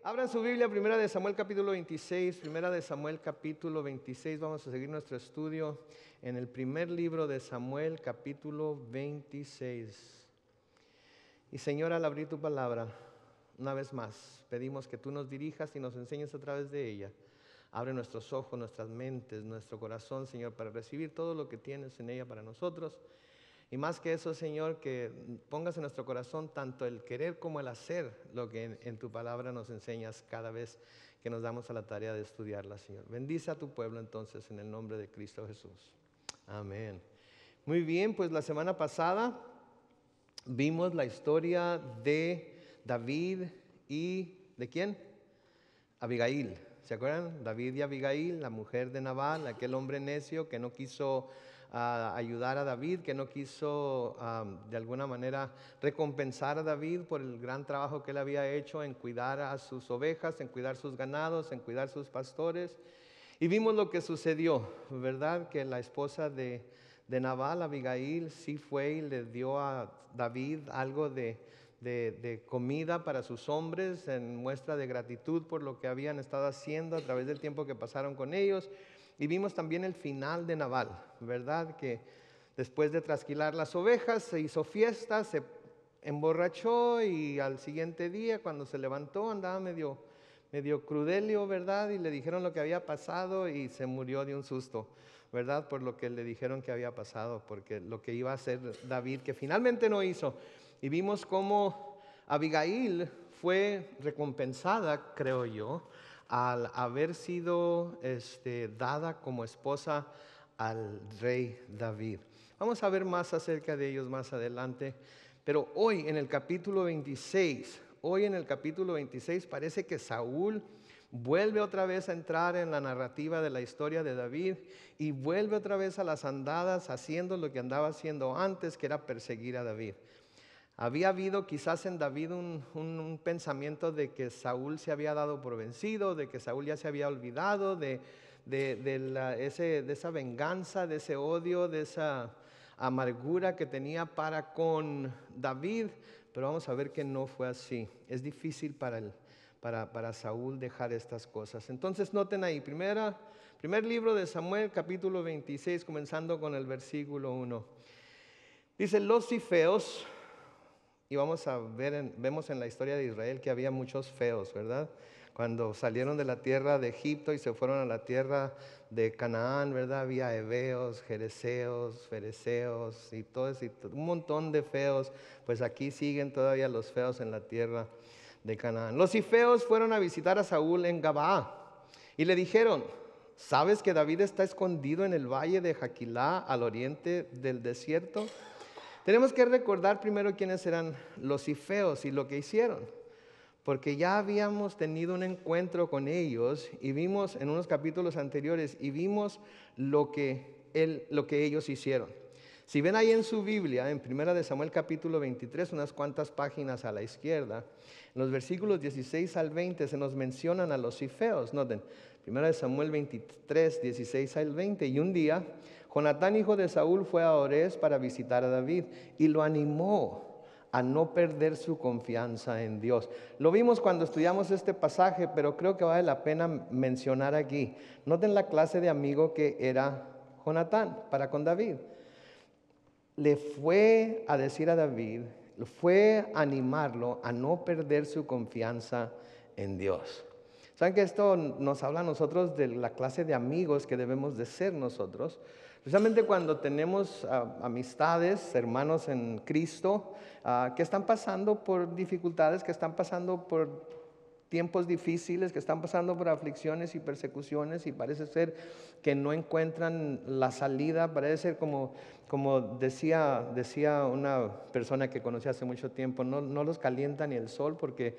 Abran su Biblia, Primera de Samuel capítulo 26, Primera de Samuel capítulo 26. Vamos a seguir nuestro estudio en el primer libro de Samuel capítulo 26. Y Señor, al abrir tu palabra, una vez más, pedimos que tú nos dirijas y nos enseñes a través de ella. Abre nuestros ojos, nuestras mentes, nuestro corazón, Señor, para recibir todo lo que tienes en ella para nosotros. Y más que eso, Señor, que pongas en nuestro corazón tanto el querer como el hacer lo que en tu palabra nos enseñas cada vez que nos damos a la tarea de estudiarla, Señor. Bendice a tu pueblo entonces en el nombre de Cristo Jesús. Amén. Muy bien, pues la semana pasada vimos la historia de David y ¿de quién? Abigail. ¿Se acuerdan? David y Abigail, la mujer de Nabal, aquel hombre necio que no quiso ayudar a David, que no quiso de alguna manera recompensar a David por el gran trabajo que él había hecho en cuidar a sus ovejas, en cuidar sus ganados, en cuidar sus pastores. Y vimos lo que sucedió, ¿verdad? Que la esposa de Nabal, Abigail, sí fue y le dio a David algo de comida para sus hombres en muestra de gratitud por lo que habían estado haciendo a través del tiempo que pasaron con ellos. Y vimos también el final de Nabal, ¿verdad? Que después de trasquilar las ovejas se hizo fiesta, se emborrachó y al siguiente día cuando se levantó andaba medio crudelio, ¿verdad? Y le dijeron lo que había pasado y se murió de un susto, ¿verdad? Por lo que le dijeron que había pasado, porque lo que iba a hacer David, que finalmente no hizo. Y vimos cómo Abigail fue recompensada, creo yo, al haber sido dada como esposa al rey David. Vamos a ver más acerca de ellos más adelante, pero hoy en el capítulo 26, parece que Saúl vuelve otra vez a entrar en la narrativa de la historia de David y vuelve otra vez a las andadas haciendo lo que andaba haciendo antes, que era perseguir a David. Había habido quizás en David un pensamiento de que Saúl se había dado por vencido, de que Saúl ya se había olvidado de esa venganza, de ese odio, de esa amargura que tenía para con David, pero vamos a ver que no fue así. Es difícil para Saúl dejar estas cosas. Entonces noten ahí, primer libro de Samuel, capítulo 26, comenzando con el versículo 1. Dice, los Zifeos. Y vemos en la historia de Israel que había muchos feos, ¿verdad? Cuando salieron de la tierra de Egipto y se fueron a la tierra de Canaán, ¿verdad? Había heveos, jereseos, fereceos y todo eso, un montón de feos. Pues aquí siguen todavía los feos en la tierra de Canaán. Los zifeos fueron a visitar a Saúl en Gabaa y le dijeron, ¿sabes que David está escondido en el valle de Jaquilá al oriente del desierto? Tenemos que recordar primero quiénes eran los zifeos y lo que hicieron, porque ya habíamos tenido un encuentro con ellos y vimos en unos capítulos anteriores y vimos lo que ellos hicieron. Si ven ahí en su Biblia, en 1 de Samuel capítulo 23, unas cuantas páginas a la izquierda, en los versículos 16 al 20 se nos mencionan a los zifeos. Noten, 1 de Samuel 23, 16 al 20, y un día Jonatán, hijo de Saúl, fue a Orés para visitar a David y lo animó a no perder su confianza en Dios. Lo vimos cuando estudiamos este pasaje, pero creo que vale la pena mencionar aquí. Noten la clase de amigo que era Jonatán para con David. Le fue a decir a David, fue a animarlo a no perder su confianza en Dios. ¿Saben que esto nos habla a nosotros de la clase de amigos que debemos de ser nosotros? Precisamente cuando tenemos amistades, hermanos en Cristo, que están pasando por dificultades, que están pasando por tiempos difíciles, que están pasando por aflicciones y persecuciones y parece ser que no encuentran la salida, parece ser como decía una persona que conocí hace mucho tiempo, no los calienta ni el sol porque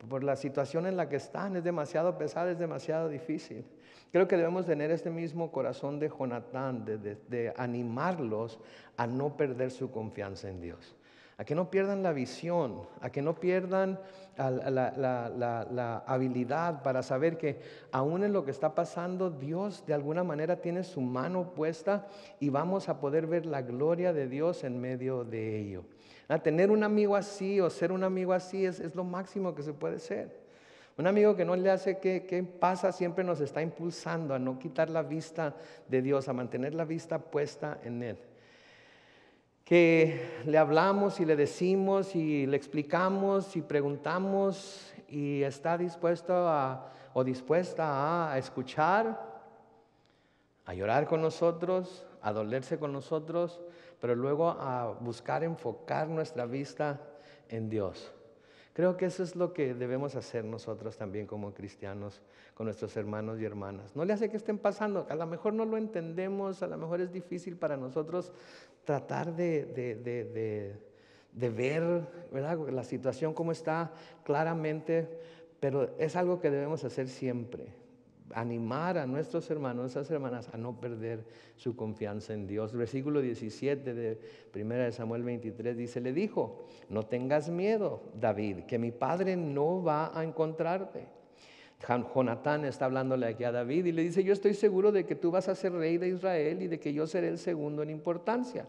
por la situación en la que están es demasiado pesada, es demasiado difícil. Creo que debemos tener este mismo corazón de Jonatán, de animarlos a no perder su confianza en Dios, a que no pierdan la visión, a que no pierdan la habilidad para saber que aún en lo que está pasando, Dios de alguna manera tiene su mano puesta y vamos a poder ver la gloria de Dios en medio de ello. Tener un amigo así o ser un amigo así es lo máximo que se puede ser. Un amigo que no le hace qué pasa siempre nos está impulsando a no quitar la vista de Dios, a mantener la vista puesta en Él. Que le hablamos y le decimos y le explicamos y preguntamos y está dispuesto o dispuesta a escuchar, a llorar con nosotros, a dolerse con nosotros, pero luego a buscar enfocar nuestra vista en Dios. Creo que eso es lo que debemos hacer nosotros también como cristianos con nuestros hermanos y hermanas. No le hace que estén pasando, a lo mejor no lo entendemos, a lo mejor es difícil para nosotros tratar de ver, ¿verdad?, la situación como está claramente, pero es algo que debemos hacer siempre. Animar a nuestros hermanos, nuestras hermanas a no perder su confianza en Dios. Versículo 17 de 1 Samuel 23 dice, le dijo, no tengas miedo, David, que mi padre no va a encontrarte. Jonatán está hablándole aquí a David y le dice, yo estoy seguro de que tú vas a ser rey de Israel y de que yo seré el segundo en importancia.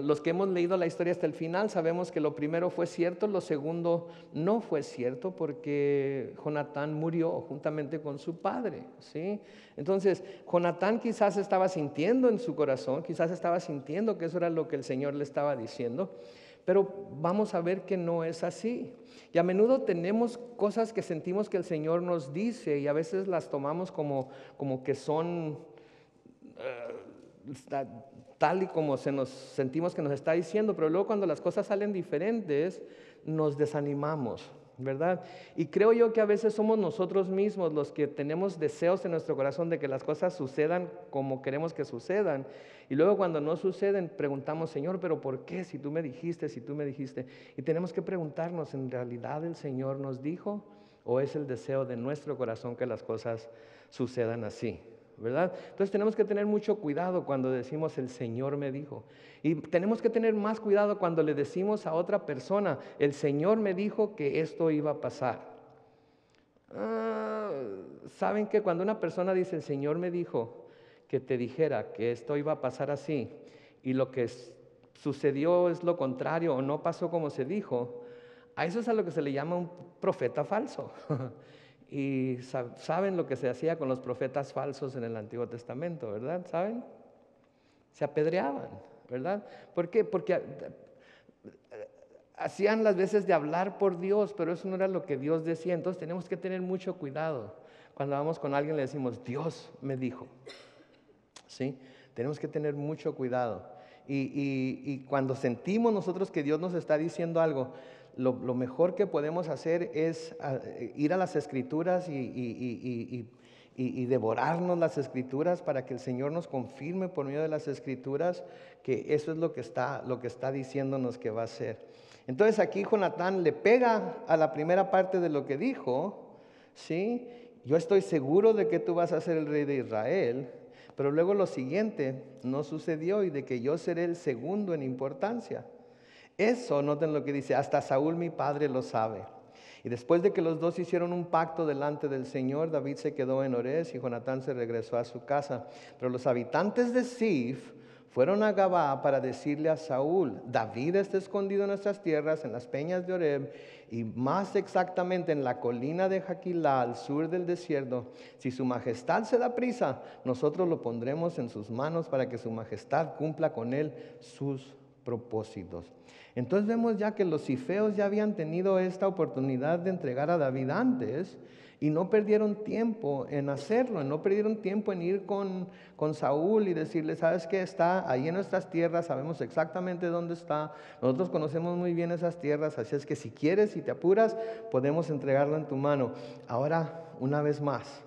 Los que hemos leído la historia hasta el final sabemos que lo primero fue cierto, lo segundo no fue cierto porque Jonatán murió juntamente con su padre, ¿sí? Entonces, Jonatán quizás estaba sintiendo en su corazón, quizás estaba sintiendo que eso era lo que el Señor le estaba diciendo, pero vamos a ver que no es así. Y a menudo tenemos cosas que sentimos que el Señor nos dice y a veces las tomamos como que son tal y como sentimos que nos está diciendo, pero luego cuando las cosas salen diferentes, nos desanimamos, ¿verdad? Y creo yo que a veces somos nosotros mismos los que tenemos deseos en nuestro corazón de que las cosas sucedan como queremos que sucedan. Y luego cuando no suceden, preguntamos, Señor, ¿pero por qué? Si tú me dijiste, si tú me dijiste. Y tenemos que preguntarnos, ¿en realidad el Señor nos dijo? ¿O es el deseo de nuestro corazón que las cosas sucedan así? ¿Verdad? Entonces tenemos que tener mucho cuidado cuando decimos el Señor me dijo. Y tenemos que tener más cuidado cuando le decimos a otra persona, el Señor me dijo que esto iba a pasar. ¿Saben que cuando una persona dice el Señor me dijo que te dijera que esto iba a pasar así y lo que sucedió es lo contrario o no pasó como se dijo, a eso es a lo que se le llama un profeta falso? Y saben lo que se hacía con los profetas falsos en el Antiguo Testamento, ¿verdad? ¿Saben? Se apedreaban, ¿verdad? ¿Por qué? Porque hacían las veces de hablar por Dios, pero eso no era lo que Dios decía. Entonces tenemos que tener mucho cuidado. Cuando vamos con alguien le decimos, Dios me dijo. ¿Sí? Tenemos que tener mucho cuidado. Y cuando sentimos nosotros que Dios nos está diciendo algo, lo mejor que podemos hacer es ir a las Escrituras y devorarnos las Escrituras para que el Señor nos confirme por medio de las Escrituras que eso es lo que está diciéndonos que va a hacer. Entonces aquí Jonatán le pega a la primera parte de lo que dijo, ¿sí? Yo estoy seguro de que tú vas a ser el rey de Israel. Pero luego lo siguiente no sucedió y de que yo seré el segundo en importancia. Eso, noten lo que dice, hasta Saúl mi padre lo sabe. Y después de que los dos hicieron un pacto delante del Señor, David se quedó en Orés y Jonatán se regresó a su casa. Pero los habitantes de Zif fueron a Gabá para decirle a Saúl, David está escondido en nuestras tierras, en las peñas de Oreb, y más exactamente en la colina de Jaquilá, al sur del desierto. Si su majestad se da prisa, nosotros lo pondremos en sus manos para que su majestad cumpla con él sus propósitos. Entonces vemos ya que los zifeos ya habían tenido esta oportunidad de entregar a David antes y no perdieron tiempo en hacerlo, no perdieron tiempo en ir con Saúl y decirle, ¿sabes qué? Está ahí en nuestras tierras, sabemos exactamente dónde está, nosotros conocemos muy bien esas tierras, así es que si quieres y te apuras, podemos entregarlo en tu mano. Ahora, una vez más,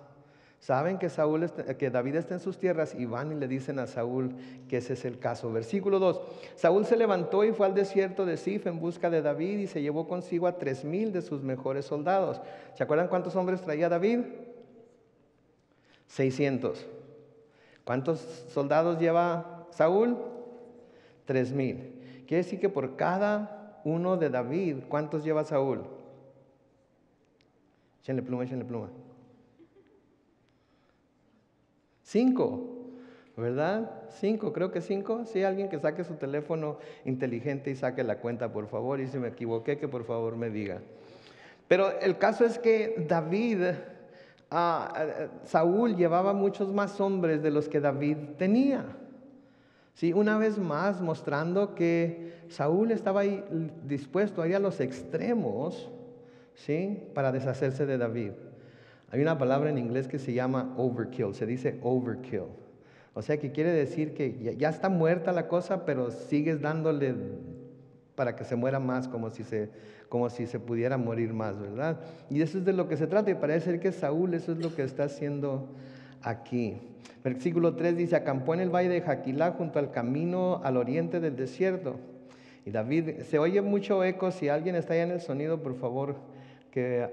saben que David está en sus tierras y van y le dicen a Saúl que ese es el caso. Versículo 2. Saúl se levantó y fue al desierto de Zif en busca de David y se llevó consigo a 3,000 de sus mejores soldados. ¿Se acuerdan cuántos hombres traía David? 600. ¿Cuántos soldados lleva Saúl? 3,000. Quiere decir que por cada uno de David, ¿cuántos lleva Saúl? Échenle pluma, échenle pluma. 5, ¿verdad? 5, creo que 5. Sí, alguien que saque su teléfono inteligente y saque la cuenta, por favor. Y si me equivoqué, que por favor me diga. Pero el caso es que Saúl llevaba muchos más hombres de los que David tenía. Sí, una vez más mostrando que Saúl estaba ahí dispuesto a ir a los extremos, ¿sí?, para deshacerse de David. Hay una palabra en inglés que se llama overkill, se dice overkill. O sea que quiere decir que ya está muerta la cosa, pero sigues dándole para que se muera más, como si se pudiera morir más, ¿verdad? Y eso es de lo que se trata, y parece ser que Saúl eso es lo que está haciendo aquí. Versículo 3 dice: acampó en el valle de Jaquilá junto al camino al oriente del desierto. Y David, se oye mucho eco, si alguien está allá en el sonido, por favor, que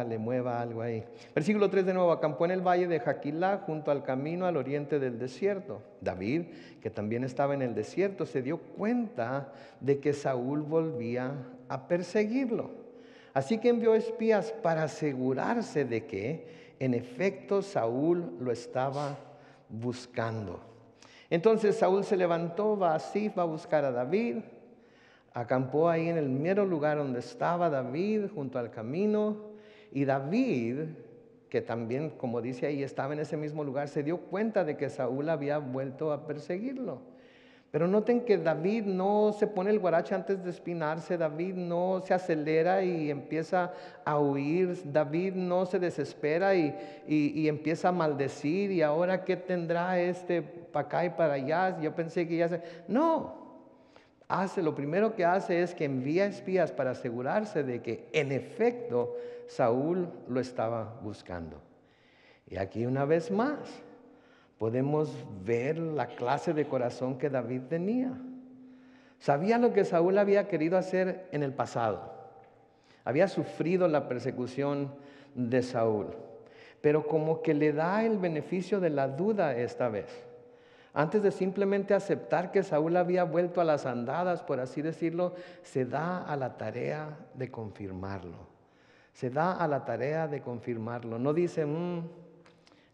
le mueva algo ahí. Versículo 3 de nuevo: acampó en el valle de Jaquilá junto al camino al oriente del desierto. David, que también estaba en el desierto, se dio cuenta de que Saúl volvía a perseguirlo. Así que envió espías para asegurarse de que en efecto Saúl lo estaba buscando. Entonces Saúl se levantó, va a Sif, va a buscar a David. Acampó ahí en el mero lugar donde estaba David, junto al camino. Y David, que también, como dice ahí, estaba en ese mismo lugar, se dio cuenta de que Saúl había vuelto a perseguirlo. Pero noten que David no se pone el guarache antes de espinarse, David no se acelera y empieza a huir, David no se desespera y empieza a maldecir, y ahora qué tendrá para acá y para allá, yo pensé que ya se... No, lo primero que hace es que envía espías para asegurarse de que en efecto Saúl lo estaba buscando. Y aquí una vez más podemos ver la clase de corazón que David tenía. Sabía lo que Saúl había querido hacer en el pasado. Había sufrido la persecución de Saúl, pero como que le da el beneficio de la duda esta vez. Antes de simplemente aceptar que Saúl había vuelto a las andadas, por así decirlo, se da a la tarea de confirmarlo. Se da a la tarea de confirmarlo. No dice,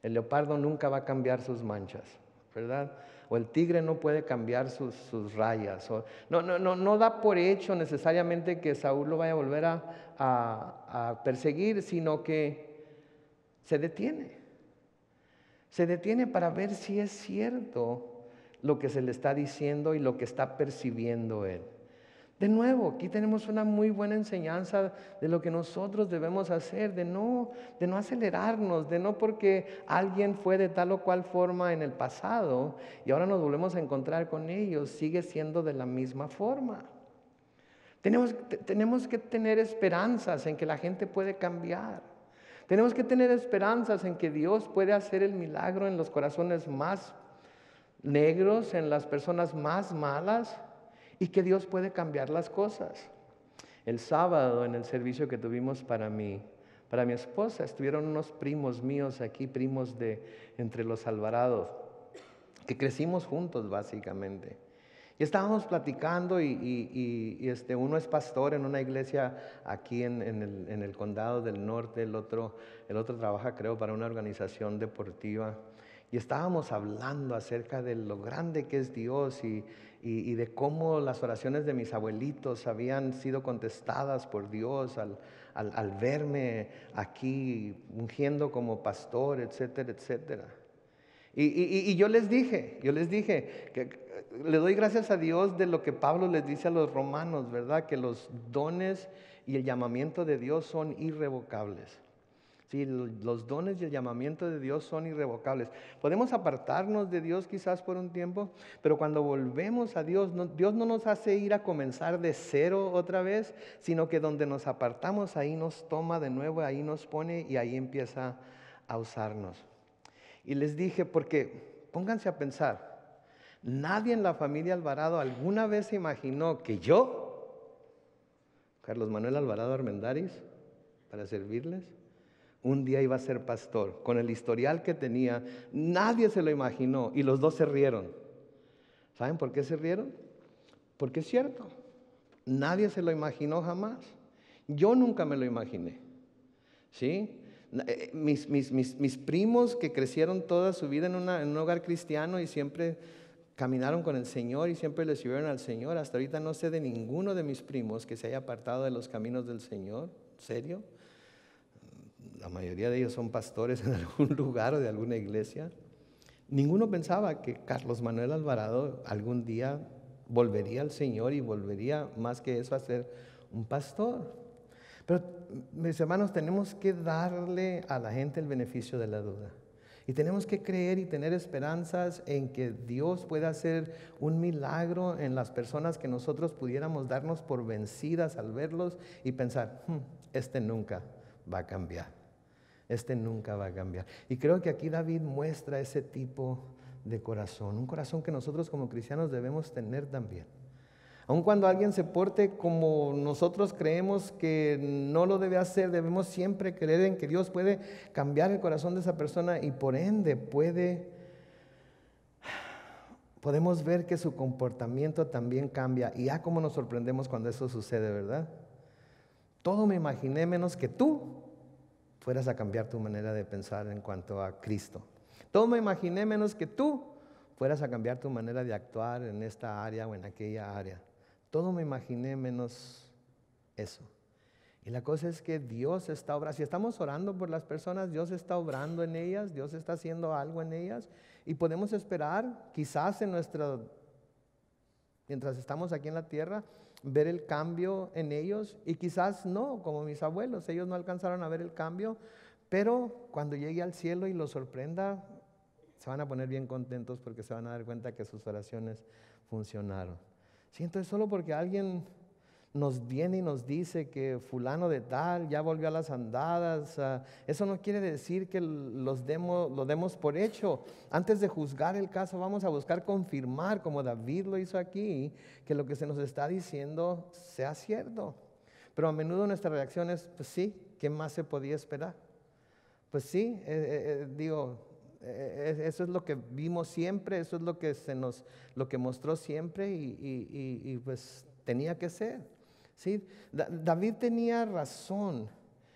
el leopardo nunca va a cambiar sus manchas, ¿verdad? O el tigre no puede cambiar sus rayas. No da por hecho necesariamente que Saúl lo vaya a volver a perseguir, sino que se detiene. Se detiene para ver si es cierto lo que se le está diciendo y lo que está percibiendo él. De nuevo, aquí tenemos una muy buena enseñanza de lo que nosotros debemos hacer, de no acelerarnos, de no porque alguien fue de tal o cual forma en el pasado y ahora nos volvemos a encontrar con ellos, sigue siendo de la misma forma. Tenemos que tener esperanzas en que la gente puede cambiar. Tenemos que tener esperanzas en que Dios puede hacer el milagro en los corazones más negros, en las personas más malas, y que Dios puede cambiar las cosas. El sábado, en el servicio que tuvimos para mi esposa, estuvieron unos primos míos aquí, primos de entre los Alvarados, que crecimos juntos básicamente. Y estábamos platicando y uno es pastor en una iglesia aquí en el condado del norte, el otro trabaja, creo, para una organización deportiva. Y estábamos hablando acerca de lo grande que es Dios y de cómo las oraciones de mis abuelitos habían sido contestadas por Dios al verme aquí ungiendo como pastor, etcétera, etcétera. Y yo les dije que le doy gracias a Dios de lo que Pablo les dice a los romanos, ¿verdad? Que los dones y el llamamiento de Dios son irrevocables. Sí, los dones y el llamamiento de Dios son irrevocables. Podemos apartarnos de Dios quizás por un tiempo, pero cuando volvemos a Dios, Dios no nos hace ir a comenzar de cero otra vez, sino que donde nos apartamos, ahí nos toma de nuevo, ahí nos pone y ahí empieza a usarnos. Y les dije, porque pónganse a pensar, nadie en la familia Alvarado alguna vez se imaginó que yo, Carlos Manuel Alvarado Armendáriz, para servirles, un día iba a ser pastor. Con el historial que tenía, nadie se lo imaginó y los dos se rieron. ¿Saben por qué se rieron? Porque es cierto, nadie se lo imaginó jamás. Yo nunca me lo imaginé. ¿Sí? Mis primos que crecieron toda su vida en un hogar cristiano y siempre caminaron con el Señor y siempre le sirvieron al Señor. Hasta ahorita no sé de ninguno de mis primos que se haya apartado de los caminos del Señor. serio. La mayoría de ellos son pastores en algún lugar o de alguna iglesia. Ninguno pensaba que Carlos Manuel Alvarado algún día volvería al Señor y volvería más que eso a ser un pastor. Pero mis hermanos, tenemos que darle a la gente el beneficio de la duda. Y tenemos que creer y tener esperanzas en que Dios pueda hacer un milagro en las personas que nosotros pudiéramos darnos por vencidas al verlos y pensar, este nunca va a cambiar. Este nunca va a cambiar. Y creo que aquí David muestra ese tipo de corazón, un corazón que nosotros como cristianos debemos tener también. Aun cuando alguien se porte como nosotros creemos que no lo debe hacer, debemos siempre creer en que Dios puede cambiar el corazón de esa persona y por ende podemos ver que su comportamiento también cambia. Y ya como nos sorprendemos cuando eso sucede, ¿verdad? Todo me imaginé menos que tú fueras a cambiar tu manera de pensar en cuanto a Cristo. Todo me imaginé menos que tú fueras a cambiar tu manera de actuar en esta área o en aquella área. Todo me imaginé menos eso. Y la cosa es que Dios está obrando. Si estamos orando por las personas, Dios está obrando en ellas, Dios está haciendo algo en ellas. Y podemos esperar, quizás mientras estamos aquí en la tierra, ver el cambio en ellos. Y quizás no, como mis abuelos, ellos no alcanzaron a ver el cambio. Pero cuando llegue al cielo y los sorprenda, se van a poner bien contentos porque se van a dar cuenta que sus oraciones funcionaron. Sí, entonces solo porque alguien nos viene y nos dice que fulano de tal ya volvió a las andadas, eso no quiere decir que lo demos por hecho. Antes de juzgar el caso, vamos a buscar confirmar, como David lo hizo aquí, que lo que se nos está diciendo sea cierto. Pero a menudo nuestra reacción es, pues sí, ¿qué más se podía esperar? Pues sí, eso es lo que vimos siempre, eso es lo que mostró siempre y pues tenía que ser. ¿Sí? David tenía razón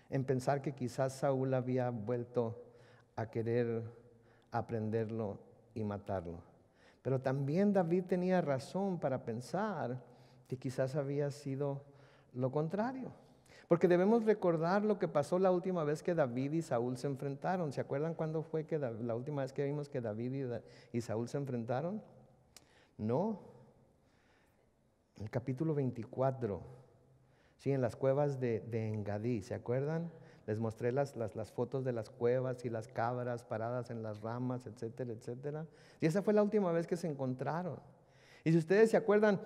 en pensar que quizás Saúl había vuelto a querer aprenderlo y matarlo. Pero también David tenía razón para pensar que quizás había sido lo contrario. Porque debemos recordar lo que pasó la última vez que David y Saúl se enfrentaron. ¿Se acuerdan cuándo fue que la última vez que vimos que David y Saúl se enfrentaron? No. En el capítulo 24, sí, en las cuevas de Engadí, ¿se acuerdan? Les mostré las fotos de las cuevas y las cabras paradas en las ramas, etcétera, etcétera. Y esa fue la última vez que se encontraron. Y si ustedes se acuerdan,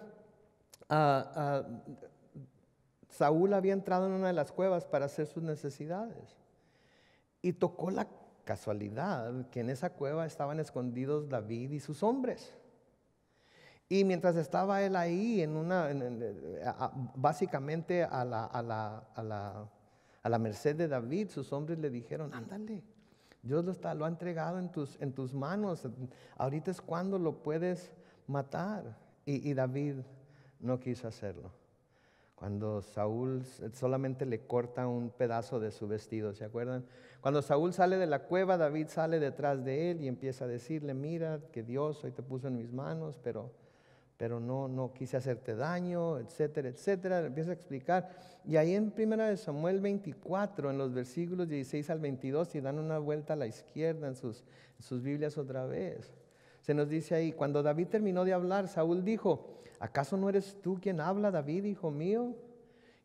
Saúl había entrado en una de las cuevas para hacer sus necesidades. Y tocó la casualidad que en esa cueva estaban escondidos David y sus hombres. Y mientras estaba él ahí, básicamente a la merced de David, sus hombres le dijeron, ándale, Dios lo ha entregado en tus manos, ahorita es cuando lo puedes matar. Y David no quiso hacerlo. Cuando Saúl solamente le corta un pedazo de su vestido, ¿se acuerdan? Cuando Saúl sale de la cueva, David sale detrás de él y empieza a decirle, mira que Dios hoy te puso en mis manos, pero no quise hacerte daño, etcétera, etcétera. Le empieza a explicar. Y ahí en 1 Samuel 24, en los versículos 16 al 22, y dan una vuelta a la izquierda en sus Biblias otra vez. Se nos dice ahí, cuando David terminó de hablar, Saúl dijo, ¿acaso no eres tú quien habla, David, hijo mío?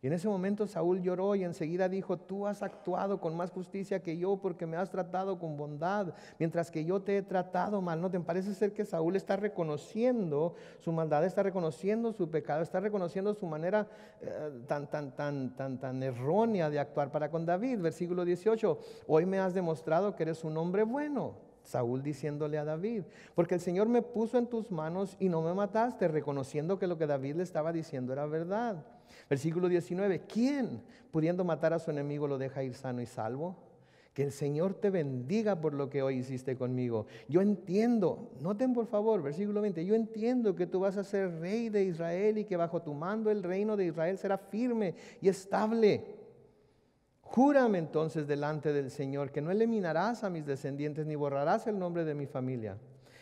Y en ese momento Saúl lloró y enseguida dijo, tú has actuado con más justicia que yo porque me has tratado con bondad, mientras que yo te he tratado mal. ¿No te parece ser que Saúl está reconociendo su maldad, está reconociendo su pecado, está reconociendo su manera tan errónea de actuar para con David? Versículo 18, hoy me has demostrado que eres un hombre bueno. Saúl diciéndole a David, porque el Señor me puso en tus manos y no me mataste, reconociendo que lo que David le estaba diciendo era verdad. Versículo 19, ¿quién pudiendo matar a su enemigo lo deja ir sano y salvo? Que el Señor te bendiga por lo que hoy hiciste conmigo. Yo entiendo, noten por favor, versículo 20, yo entiendo que tú vas a ser rey de Israel y que bajo tu mando el reino de Israel será firme y estable. Júrame entonces delante del Señor que no eliminarás a mis descendientes ni borrarás el nombre de mi familia.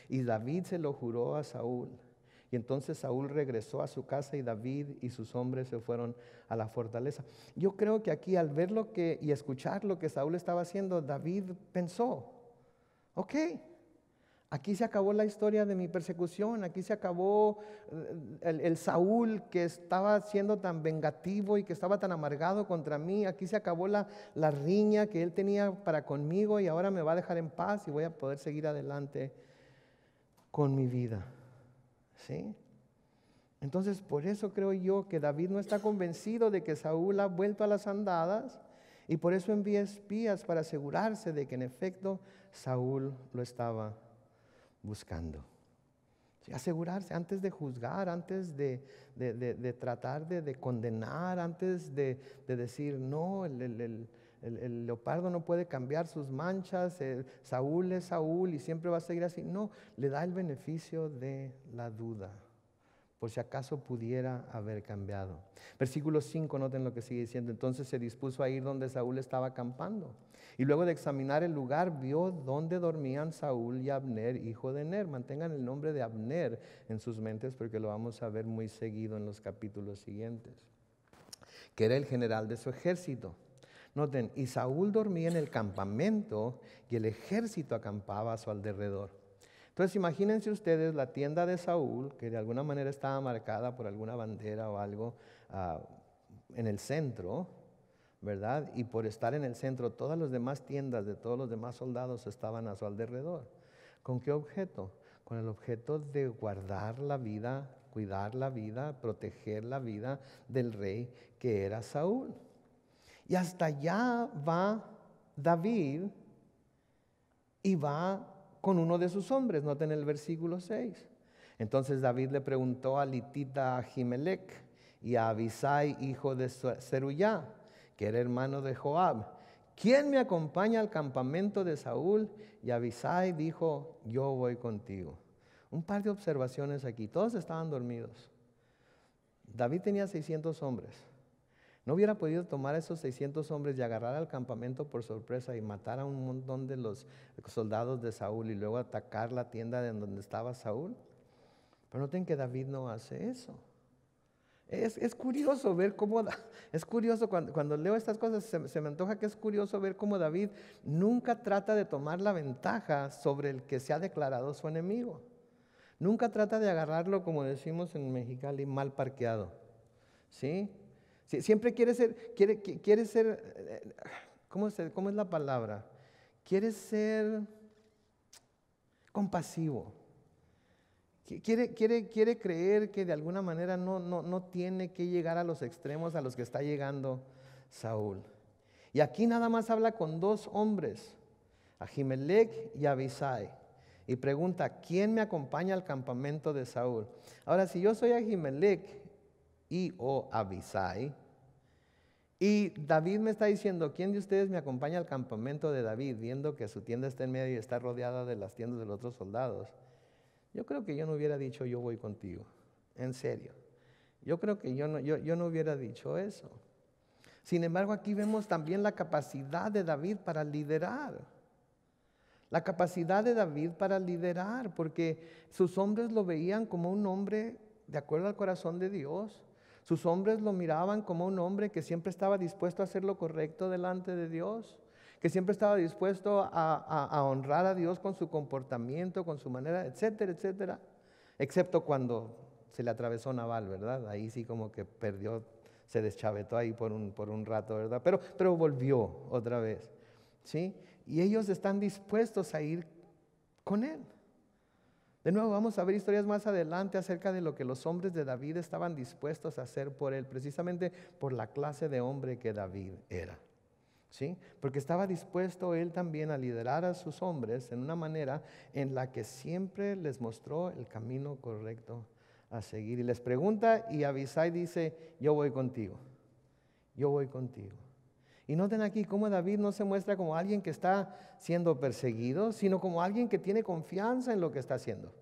Y David se lo juró a Saúl. Y entonces Saúl regresó a su casa y David y sus hombres se fueron a la fortaleza. Yo creo que aquí al ver y escuchar lo que Saúl estaba haciendo, David pensó, ok, aquí se acabó la historia de mi persecución, aquí se acabó el Saúl que estaba siendo tan vengativo y que estaba tan amargado contra mí, aquí se acabó la riña que él tenía para conmigo y ahora me va a dejar en paz y voy a poder seguir adelante con mi vida. ¿Sí? Entonces, por eso creo yo que David no está convencido de que Saúl ha vuelto a las andadas y por eso envía espías para asegurarse de que en efecto Saúl lo estaba buscando. Sí, asegurarse antes de juzgar, antes de tratar de condenar, antes de decir no, el leopardo no puede cambiar sus manchas, Saúl es Saúl y siempre va a seguir así. No, le da el beneficio de la duda, por si acaso pudiera haber cambiado. Versículo 5, noten lo que sigue diciendo. Entonces se dispuso a ir donde Saúl estaba acampando. Y luego de examinar el lugar, vio dónde dormían Saúl y Abner, hijo de Ner. Mantengan el nombre de Abner en sus mentes porque lo vamos a ver muy seguido en los capítulos siguientes. Que era el general de su ejército. Noten, y Saúl dormía en el campamento y el ejército acampaba a su alrededor. Entonces imagínense ustedes la tienda de Saúl, que de alguna manera estaba marcada por alguna bandera o algo en el centro, ¿verdad? Y por estar en el centro, todas las demás tiendas de todos los demás soldados estaban a su alrededor. ¿Con qué objeto? Con el objeto de guardar la vida, cuidar la vida, proteger la vida del rey que era Saúl. Y hasta allá va David y va con uno de sus hombres. Noten el versículo 6. Entonces David le preguntó a Litita Ahimelech y a Abisai, hijo de Zerullá, que era hermano de Joab, ¿quién me acompaña al campamento de Saúl? Y Abisai dijo, yo voy contigo. Un par de observaciones aquí. Todos estaban dormidos. David tenía 600 hombres. ¿No hubiera podido tomar a esos 600 hombres y agarrar al campamento por sorpresa y matar a un montón de los soldados de Saúl y luego atacar la tienda en donde estaba Saúl? Pero noten que David no hace eso. Es curioso ver cómo, es curioso cuando leo estas cosas, se me antoja que es curioso ver cómo David nunca trata de tomar la ventaja sobre el que se ha declarado su enemigo. Nunca trata de agarrarlo, como decimos en Mexicali, mal parqueado. ¿Sí? Siempre quiere ser, ¿cómo es la palabra? Quiere ser compasivo. Quiere creer que de alguna manera no tiene que llegar a los extremos a los que está llegando Saúl. Y aquí nada más habla con dos hombres, Ahimelech y Abisai. Y pregunta, ¿quién me acompaña al campamento de Saúl? Ahora, si yo soy Ahimelech o Abisai, y David me está diciendo, ¿quién de ustedes me acompaña al campamento de David? Viendo que su tienda está en medio y está rodeada de las tiendas de los otros soldados. Yo creo que yo no hubiera dicho, yo voy contigo. En serio. Yo creo que yo no hubiera dicho eso. Sin embargo, aquí vemos también la capacidad de David para liderar. La capacidad de David para liderar, porque sus hombres lo veían como un hombre de acuerdo al corazón de Dios. Sus hombres lo miraban como un hombre que siempre estaba dispuesto a hacer lo correcto delante de Dios, que siempre estaba dispuesto a honrar a Dios con su comportamiento, con su manera, etcétera, etcétera. Excepto cuando se le atravesó Nabal, ¿verdad? Ahí sí como que perdió, se deschavetó ahí por un rato, ¿verdad? Pero volvió otra vez, ¿sí? Y ellos están dispuestos a ir con él. De nuevo vamos a ver historias más adelante acerca de lo que los hombres de David estaban dispuestos a hacer por él, precisamente por la clase de hombre que David era. ¿Sí? Porque estaba dispuesto él también a liderar a sus hombres en una manera en la que siempre les mostró el camino correcto a seguir. Y les pregunta y Abisai dice, yo voy contigo, yo voy contigo. Y noten aquí cómo David no se muestra como alguien que está siendo perseguido, sino como alguien que tiene confianza en lo que está haciendo.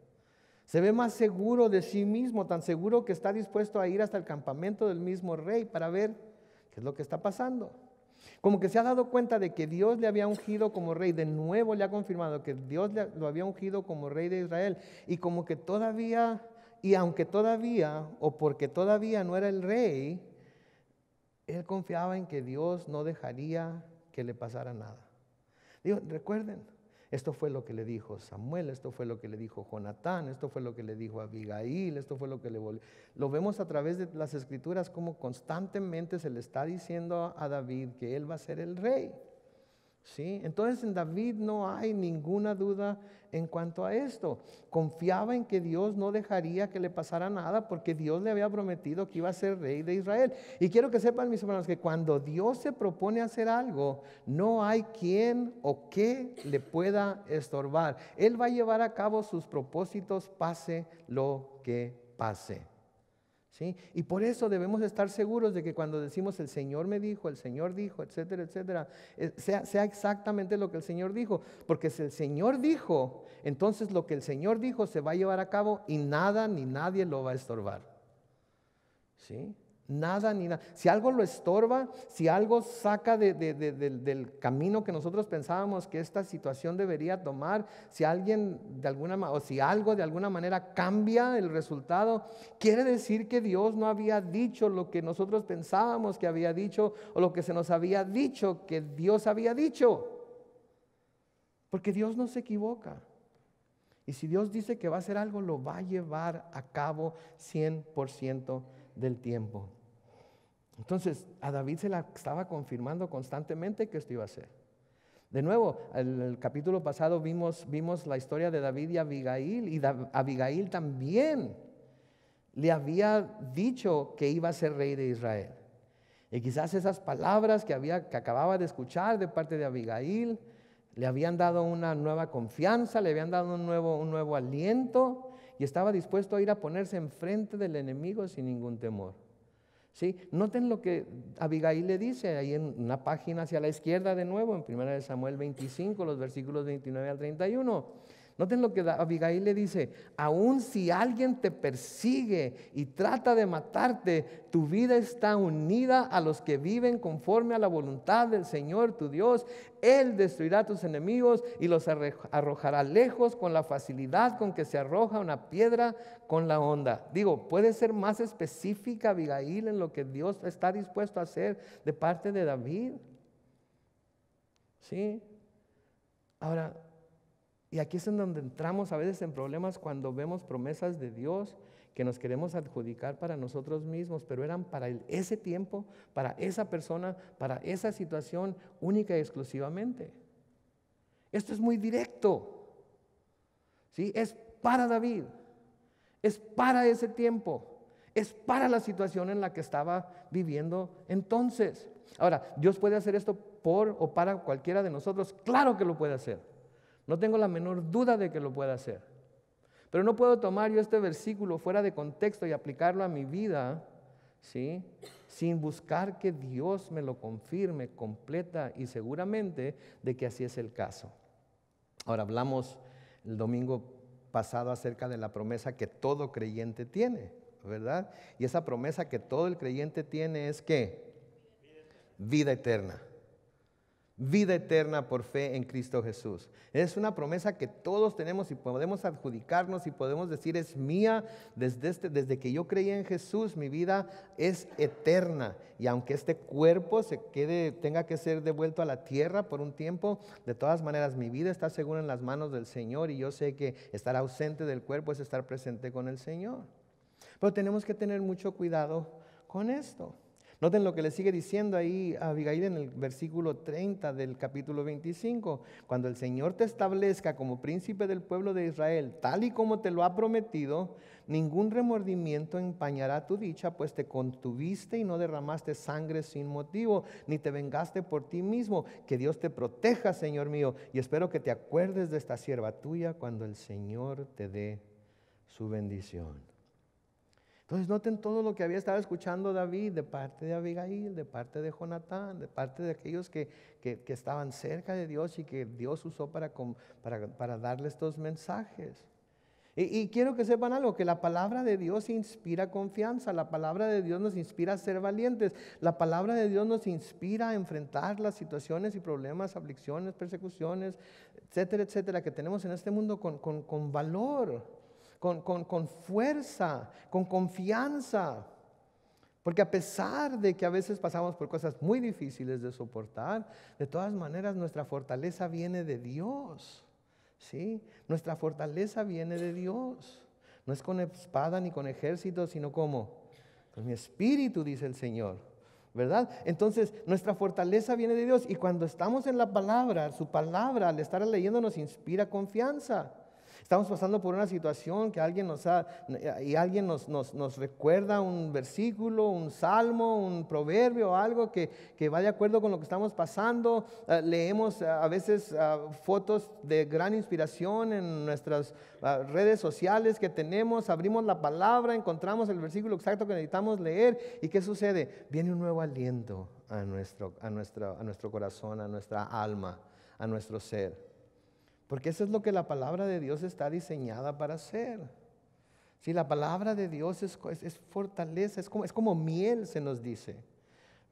Se ve más seguro de sí mismo, tan seguro que está dispuesto a ir hasta el campamento del mismo rey para ver qué es lo que está pasando. Como que se ha dado cuenta de que Dios le había ungido como rey, de nuevo le ha confirmado que Dios lo había ungido como rey de Israel, y como que todavía y aunque todavía, o porque todavía no era el rey, él confiaba en que Dios no dejaría que le pasara nada. Digo, recuerden, esto fue lo que le dijo Samuel, esto fue lo que le dijo Jonatán, esto fue lo que le dijo Abigail, esto fue lo que Lo vemos a través de las escrituras como constantemente se le está diciendo a David que él va a ser el rey. ¿Sí? Entonces en David no hay ninguna duda en cuanto a esto. Confiaba en que Dios no dejaría que le pasara nada porque Dios le había prometido que iba a ser rey de Israel. Y quiero que sepan, mis hermanos, que cuando Dios se propone hacer algo, no hay quien o qué le pueda estorbar. Él va a llevar a cabo sus propósitos, pase lo que pase. ¿Sí? Y por eso debemos estar seguros de que cuando decimos el Señor me dijo, etcétera, etcétera, sea exactamente lo que el Señor dijo. Porque si el Señor dijo, entonces lo que el Señor dijo se va a llevar a cabo y nada ni nadie lo va a estorbar. ¿Sí? Nada ni nada. Si algo lo estorba, si algo saca del camino que nosotros pensábamos que esta situación debería tomar, si alguien o si algo de alguna manera cambia el resultado, quiere decir que Dios no había dicho lo que nosotros pensábamos que había dicho o lo que se nos había dicho que Dios había dicho. Porque Dios no se equivoca. Y si Dios dice que va a hacer algo, lo va a llevar a cabo 100% del tiempo. Entonces a David se la estaba confirmando constantemente que esto iba a ser. De nuevo, el capítulo pasado vimos la historia de David y Abigail, y Abigail también le había dicho que iba a ser rey de Israel. Y quizás esas palabras que acababa de escuchar de parte de Abigail le habían dado una nueva confianza, le habían dado un nuevo aliento, y estaba dispuesto a ir a ponerse enfrente del enemigo sin ningún temor. ¿Sí? Noten lo que Abigail le dice ahí en una página hacia la izquierda de nuevo, en 1 Samuel 25, los versículos 29 al 31. Noten lo que Abigail le dice: aun si alguien te persigue y trata de matarte, tu vida está unida a los que viven conforme a la voluntad del Señor tu Dios. Él destruirá a tus enemigos y los arrojará lejos con la facilidad con que se arroja una piedra con la honda. Digo, ¿puede ser más específica Abigail en lo que Dios está dispuesto a hacer de parte de David? ¿Sí? Ahora, y aquí es en donde entramos a veces en problemas cuando vemos promesas de Dios que nos queremos adjudicar para nosotros mismos, pero eran para ese tiempo, para esa persona, para esa situación única y exclusivamente. Esto es muy directo. ¿Sí? Es para David, es para ese tiempo, es para la situación en la que estaba viviendo entonces. Ahora, ¿Dios puede hacer esto por o para cualquiera de nosotros? Claro que lo puede hacer. No tengo la menor duda de que lo pueda hacer. Pero no puedo tomar yo este versículo fuera de contexto y aplicarlo a mi vida, ¿sí?, sin buscar que Dios me lo confirme completa y seguramente de que así es el caso. Ahora, hablamos el domingo pasado acerca de la promesa que todo creyente tiene, ¿verdad? Y esa promesa que todo el creyente tiene es ¿qué? Vida eterna. Vida eterna por fe en Cristo Jesús. Es una promesa que todos tenemos y podemos adjudicarnos y podemos decir: es mía desde que yo creí en Jesús, mi vida es eterna. Y aunque este cuerpo tenga que ser devuelto a la tierra por un tiempo, de todas maneras mi vida está segura en las manos del Señor, y yo sé que estar ausente del cuerpo es estar presente con el Señor. Pero tenemos que tener mucho cuidado con esto. Noten lo que le sigue diciendo ahí a Abigail en el versículo 30 del capítulo 25. Cuando el Señor te establezca como príncipe del pueblo de Israel, tal y como te lo ha prometido, ningún remordimiento empañará tu dicha, pues te contuviste y no derramaste sangre sin motivo, ni te vengaste por ti mismo. Que Dios te proteja, Señor mío, y espero que te acuerdes de esta sierva tuya cuando el Señor te dé su bendición. Entonces noten todo lo que había estado escuchando David de parte de Abigail, de parte de Jonatán, de parte de aquellos que estaban cerca de Dios y que Dios usó para darle estos mensajes. Y quiero que sepan algo, que la palabra de Dios inspira confianza, la palabra de Dios nos inspira a ser valientes, la palabra de Dios nos inspira a enfrentar las situaciones y problemas, aflicciones, persecuciones, etcétera, etcétera, que tenemos en este mundo con valor. con fuerza, con confianza. Porque a pesar de que a veces pasamos por cosas muy difíciles de soportar, de todas maneras nuestra fortaleza viene de Dios. ¿Sí? Nuestra fortaleza viene de Dios. No es con espada ni con ejército, sino como con mi espíritu, dice el Señor. ¿Verdad? Entonces, nuestra fortaleza viene de Dios. Y cuando estamos en la palabra, su palabra, al estar leyendo, nos inspira confianza. Estamos pasando por una situación que alguien nos recuerda un versículo, un salmo, un proverbio, algo que va de acuerdo con lo que estamos pasando. Leemos a veces fotos de gran inspiración en nuestras redes sociales que tenemos. Abrimos la palabra, encontramos el versículo exacto que necesitamos leer. ¿Y qué sucede? Viene un nuevo aliento a nuestro corazón, a nuestra alma, a nuestro ser. Porque eso es lo que la palabra de Dios está diseñada para hacer. Si la palabra de Dios es fortaleza, es como miel, se nos dice,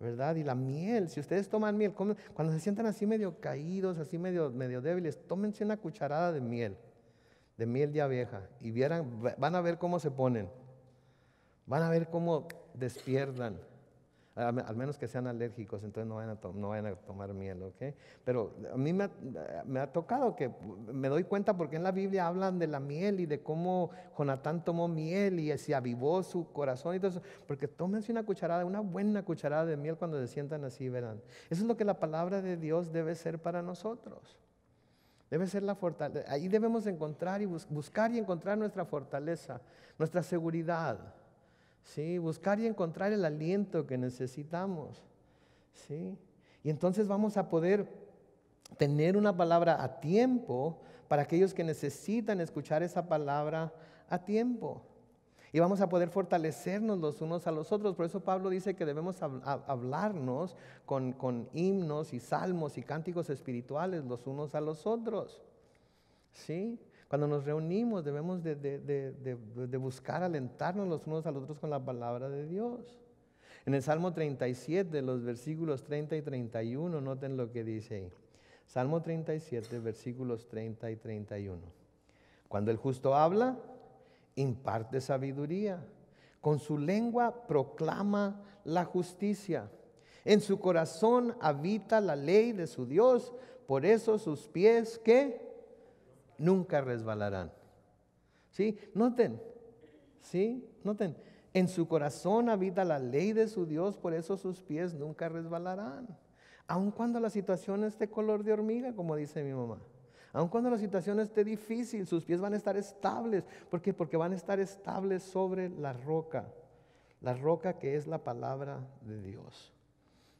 ¿verdad? Y la miel, si ustedes toman miel, cuando se sientan así medio caídos, así medio débiles, tómense una cucharada de miel de abeja, y van a ver cómo se ponen, van a ver cómo despiertan. Al menos que sean alérgicos, entonces no vayan a tomar miel, ¿ok? Pero a mí me ha tocado que me doy cuenta porque en la Biblia hablan de la miel y de cómo Jonatán tomó miel y se avivó su corazón y todo eso. Porque tómense una buena cucharada de miel cuando se sientan así, verán. Eso es lo que la palabra de Dios debe ser para nosotros. Debe ser la fortaleza. Ahí debemos encontrar y buscar y encontrar nuestra fortaleza, nuestra seguridad. ¿Sí? Buscar y encontrar el aliento que necesitamos. ¿Sí? Y entonces vamos a poder tener una palabra a tiempo para aquellos que necesitan escuchar esa palabra a tiempo. Y vamos a poder fortalecernos los unos a los otros. Por eso Pablo dice que debemos hablarnos con himnos y salmos y cánticos espirituales los unos a los otros. ¿Sí? Cuando nos reunimos debemos de buscar alentarnos los unos a los otros con la palabra de Dios. En el Salmo 37, los versículos 30 y 31, noten lo que dice ahí. Salmo 37, versículos 30 y 31. Cuando el justo habla, imparte sabiduría. Con su lengua proclama la justicia. En su corazón habita la ley de su Dios. Por eso sus pies, ¿qué? Nunca resbalarán. ¿Sí? Noten. ¿Sí? Noten. En su corazón habita la ley de su Dios, por eso sus pies nunca resbalarán. Aun cuando la situación esté color de hormiga, como dice mi mamá. Aun cuando la situación esté difícil, sus pies van a estar estables. ¿Por qué? Porque van a estar estables sobre la roca. La roca que es la palabra de Dios.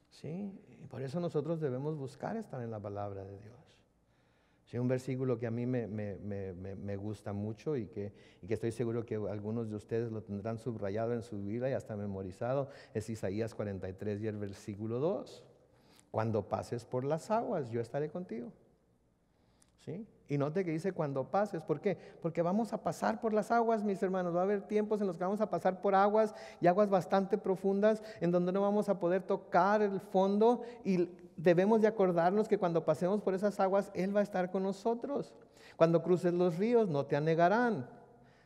¿Sí? Y por eso nosotros debemos buscar estar en la palabra de Dios. Sí, un versículo que a mí me gusta mucho y que estoy seguro que algunos de ustedes lo tendrán subrayado en su vida y hasta memorizado, es Isaías 43 y el versículo 2. Cuando pases por las aguas, yo estaré contigo. ¿Sí? Y note que dice cuando pases. ¿Por qué? Porque vamos a pasar por las aguas, mis hermanos. Va a haber tiempos en los que vamos a pasar por aguas y aguas bastante profundas en donde no vamos a poder tocar el fondo, y debemos de acordarnos que cuando pasemos por esas aguas, Él va a estar con nosotros. Cuando cruces los ríos, no te anegarán.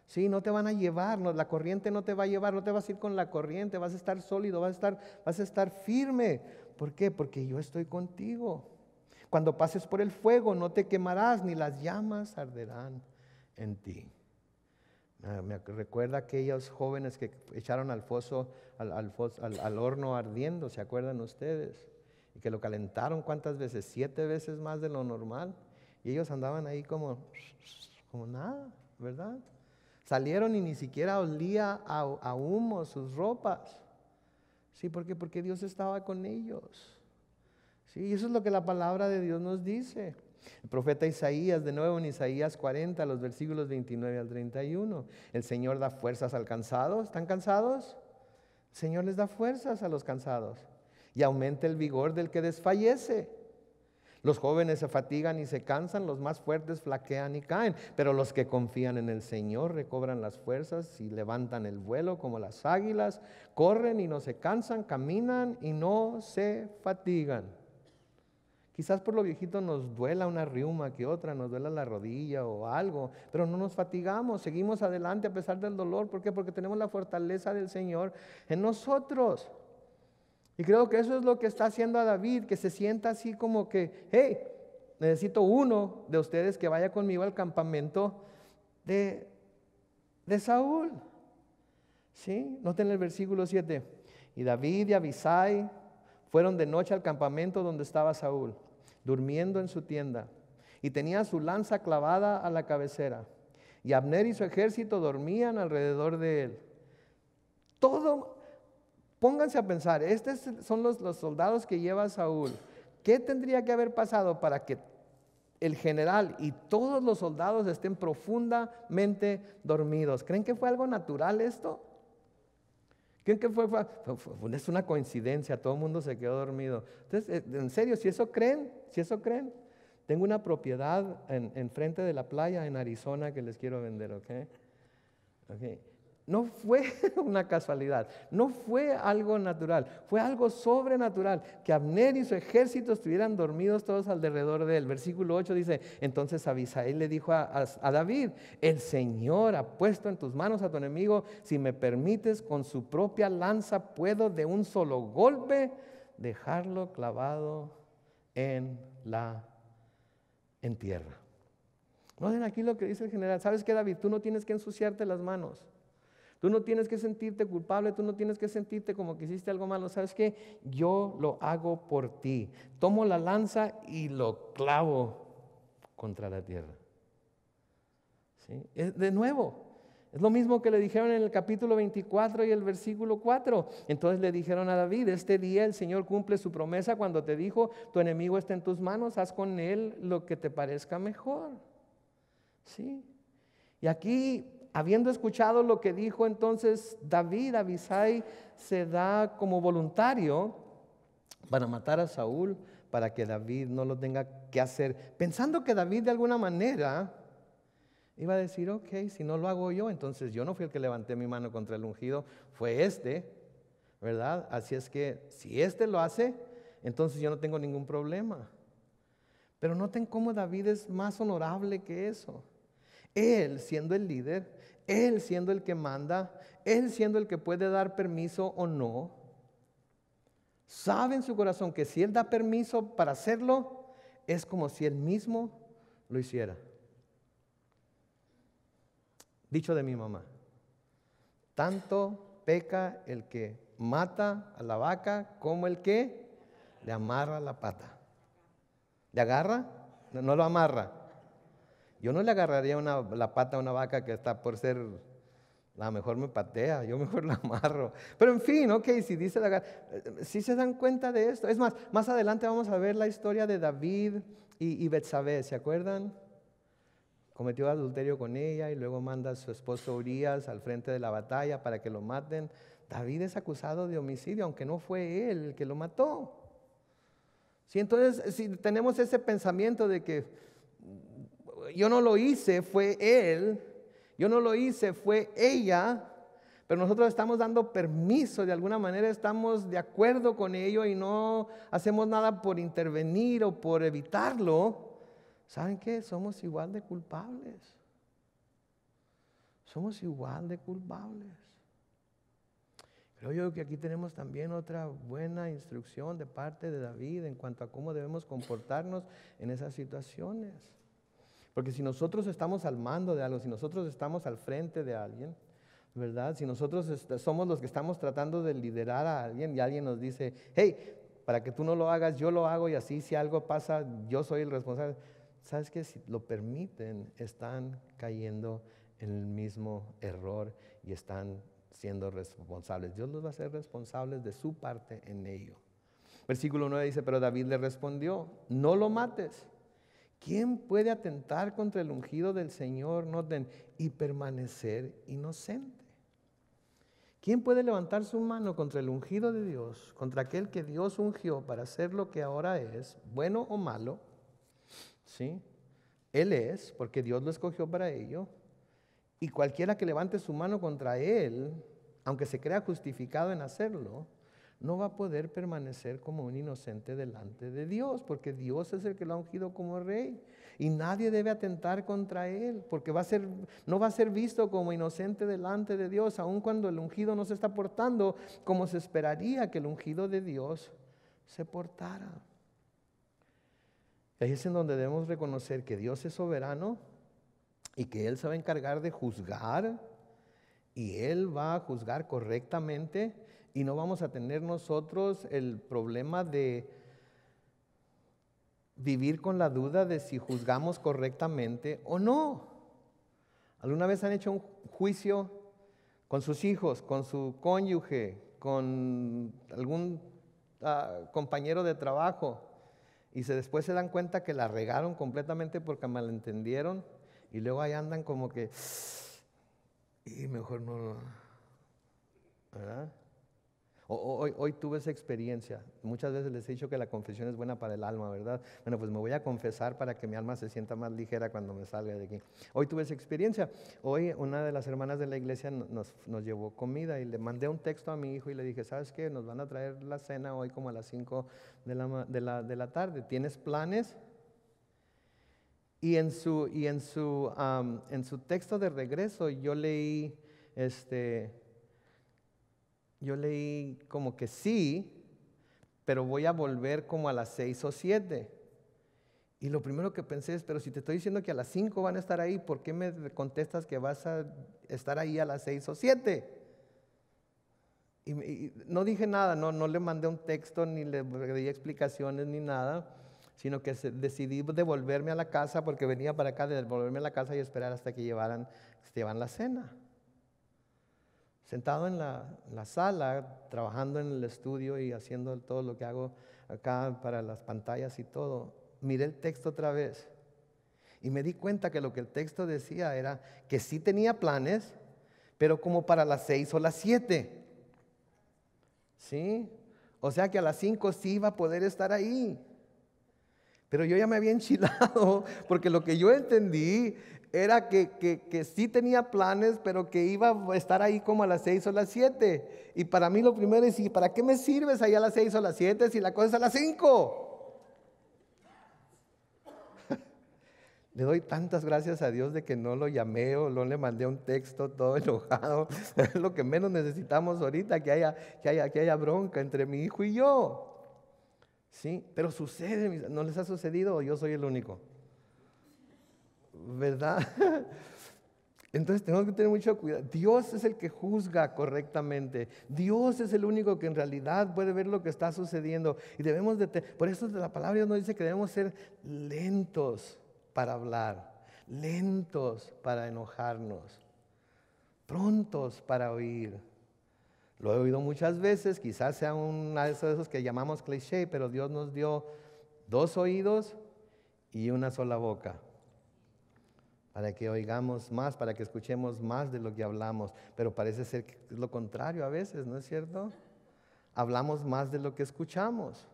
Sí, no te van a llevar, la corriente no te va a llevar, no te vas a ir con la corriente, vas a estar sólido, vas a estar firme. ¿Por qué? Porque yo estoy contigo. Cuando pases por el fuego, no te quemarás, ni las llamas arderán en ti. Me recuerda aquellos jóvenes que echaron al horno ardiendo, ¿se acuerdan ustedes? Y que lo calentaron, ¿cuántas veces? 7 veces más de lo normal. Y ellos andaban ahí como nada, ¿verdad? Salieron y ni siquiera olía a humo sus ropas. Sí, ¿por qué? Porque Dios estaba con ellos. Sí, eso es lo que la palabra de Dios nos dice. El profeta Isaías, de nuevo en Isaías 40, los versículos 29 al 31. El Señor da fuerzas al cansado. ¿Están cansados? El Señor les da fuerzas a los cansados y aumenta el vigor del que desfallece. Los jóvenes se fatigan y se cansan, los más fuertes flaquean y caen, pero los que confían en el Señor recobran las fuerzas y levantan el vuelo como las águilas, corren y no se cansan, caminan y no se fatigan. Quizás por lo viejito nos duela una riuma que otra, nos duela la rodilla o algo, pero no nos fatigamos, seguimos adelante a pesar del dolor. ¿Por qué? Porque tenemos la fortaleza del Señor en nosotros. Y creo que eso es lo que está haciendo a David, que se sienta así como que, hey, necesito uno de ustedes que vaya conmigo al campamento de Saúl. ¿Sí? Noten el versículo 7. Y David y Abisai fueron de noche al campamento donde estaba Saúl, durmiendo en su tienda, y tenía su lanza clavada a la cabecera. Y Abner y su ejército dormían alrededor de él. Todo, pónganse a pensar, estos son los soldados que lleva Saúl. ¿Qué tendría que haber pasado para que el general y todos los soldados estén profundamente dormidos? ¿Creen que fue algo natural esto? ¿Creen que fue es una coincidencia? Todo el mundo se quedó dormido. Entonces, en serio, si eso creen, tengo una propiedad en frente de la playa en Arizona que les quiero vender, ¿ok? No fue una casualidad, no fue algo natural, fue algo sobrenatural, que Abner y su ejército estuvieran dormidos todos alrededor de él. Versículo 8 dice, entonces Abisai le dijo a David, el Señor ha puesto en tus manos a tu enemigo, si me permites, con su propia lanza puedo de un solo golpe dejarlo clavado en tierra. Noten aquí lo que dice el general. ¿Sabes qué, David? Tú no tienes que ensuciarte las manos. Tú no tienes que sentirte culpable, tú no tienes que sentirte como que hiciste algo malo. ¿Sabes qué? Yo lo hago por ti. Tomo la lanza y lo clavo contra la tierra. ¿Sí? De nuevo, es lo mismo que le dijeron en el capítulo 24 y el versículo 4. Entonces le dijeron a David, este día el Señor cumple su promesa cuando te dijo, tu enemigo está en tus manos, haz con él lo que te parezca mejor. ¿Sí? Y aquí, habiendo escuchado lo que dijo entonces David, Abisai se da como voluntario para matar a Saúl, para que David no lo tenga que hacer, pensando que David de alguna manera iba a decir, ok, si no lo hago yo, entonces yo no fui el que levanté mi mano contra el ungido, fue ¿verdad? Así es que si lo hace, entonces yo no tengo ningún problema. Pero noten cómo David es más honorable que eso. Él siendo el líder, él siendo el que manda, él siendo el que puede dar permiso o no, sabe en su corazón que si él da permiso para hacerlo, es como si él mismo lo hiciera. Dicho de mi mamá, tanto peca el que mata a la vaca como el que le amarra la pata. ¿Le agarra? No lo amarra. Yo no le agarraría la pata a una vaca que está por ser, a mejor me patea, yo mejor la amarro. Pero en fin, ok, si dice si se dan cuenta de esto. Es más adelante vamos a ver la historia de David y Betsabé, ¿se acuerdan? Cometió adulterio con ella y luego manda a su esposo Urías al frente de la batalla para que lo maten. David es acusado de homicidio, aunque no fue él el que lo mató. ¿Sí? Entonces, si tenemos ese pensamiento de que yo no lo hice, fue él, yo no lo hice, fue ella, pero nosotros estamos dando permiso, de alguna manera estamos de acuerdo con ello y no hacemos nada por intervenir o por evitarlo. ¿Saben qué? Somos igual de culpables. Somos igual de culpables. Creo yo que aquí tenemos también otra buena instrucción de parte de David en cuanto a cómo debemos comportarnos en esas situaciones. Porque si nosotros estamos al mando de algo, si nosotros estamos al frente de alguien, ¿verdad? Si nosotros somos los que estamos tratando de liderar a alguien y alguien nos dice, hey, para que tú no lo hagas, yo lo hago y así si algo pasa, yo soy el responsable. ¿Sabes qué? Si lo permiten, están cayendo en el mismo error y están siendo responsables. Dios los va a hacer responsables de su parte en ello. Versículo 9 dice, pero David le respondió, no lo mates. ¿Quién puede atentar contra el ungido del Señor, noten, y permanecer inocente? ¿Quién puede levantar su mano contra el ungido de Dios, contra aquel que Dios ungió para hacer lo que ahora es, bueno o malo? ¿Sí? Él es, porque Dios lo escogió para ello. Y cualquiera que levante su mano contra él, aunque se crea justificado en hacerlo, no va a poder permanecer como un inocente delante de Dios, porque Dios es el que lo ha ungido como rey. Y nadie debe atentar contra él, porque no va a ser visto como inocente delante de Dios, aun cuando el ungido no se está portando como se esperaría que el ungido de Dios se portara. Y ahí es en donde debemos reconocer que Dios es soberano y que Él se va a encargar de juzgar, y Él va a juzgar correctamente, y no vamos a tener nosotros el problema de vivir con la duda de si juzgamos correctamente o no. ¿Alguna vez han hecho un juicio con sus hijos, con su cónyuge, con algún compañero de trabajo, y después se dan cuenta que la regaron completamente porque malentendieron, y luego ahí andan como que, y mejor no, ¿verdad? Hoy tuve esa experiencia. Muchas veces les he dicho que la confesión es buena para el alma, ¿verdad? Bueno, pues me voy a confesar para que mi alma se sienta más ligera cuando me salga de aquí. Hoy tuve esa experiencia. Hoy una de las hermanas de la iglesia nos llevó comida, y le mandé un texto a mi hijo y le dije, ¿sabes qué? Nos van a traer la cena hoy como a las 5 de la tarde. ¿Tienes planes? Y en su texto de regreso yo leí como que sí, pero voy a volver como a las 6 o 7. Y lo primero que pensé es, pero si te estoy diciendo que a las 5 van a estar ahí, ¿por qué me contestas que vas a estar ahí a las 6 o 7? Y no dije nada, no le mandé un texto, ni le di explicaciones, ni nada, sino que decidí devolverme a la casa, porque venía para acá, de devolverme a la casa y esperar hasta que llevan la cena. Sentado en la sala, trabajando en el estudio y haciendo todo lo que hago acá para las pantallas y todo, miré el texto otra vez y me di cuenta que lo que el texto decía era que sí tenía planes, pero como para las 6 o las 7. ¿Sí? O sea que a las 5 sí iba a poder estar ahí. Pero yo ya me había enchilado, porque lo que yo entendí era que sí tenía planes, pero que iba a estar ahí como a las 6 o las 7. Y para mí lo primero es, ¿y para qué me sirves ahí a las 6 o las 7 si la cosa es a las 5? Le doy tantas gracias a Dios de que no lo llamé o no le mandé un texto todo enojado. Es lo que menos necesitamos ahorita, que haya bronca entre mi hijo y yo. Sí, pero sucede, ¿no les ha sucedido o yo soy el único? ¿Verdad? Entonces tenemos que tener mucho cuidado. Dios es el que juzga correctamente. Dios es el único que en realidad puede ver lo que está sucediendo. Y debemos por eso la palabra de Dios nos dice que debemos ser lentos para hablar, lentos para enojarnos, prontos para oír. Lo he oído muchas veces, quizás sea una de esos que llamamos cliché, pero Dios nos dio 2 oídos y una sola boca, para que oigamos más, para que escuchemos más de lo que hablamos. Pero parece ser que es lo contrario a veces, ¿no es cierto? Hablamos más de lo que escuchamos.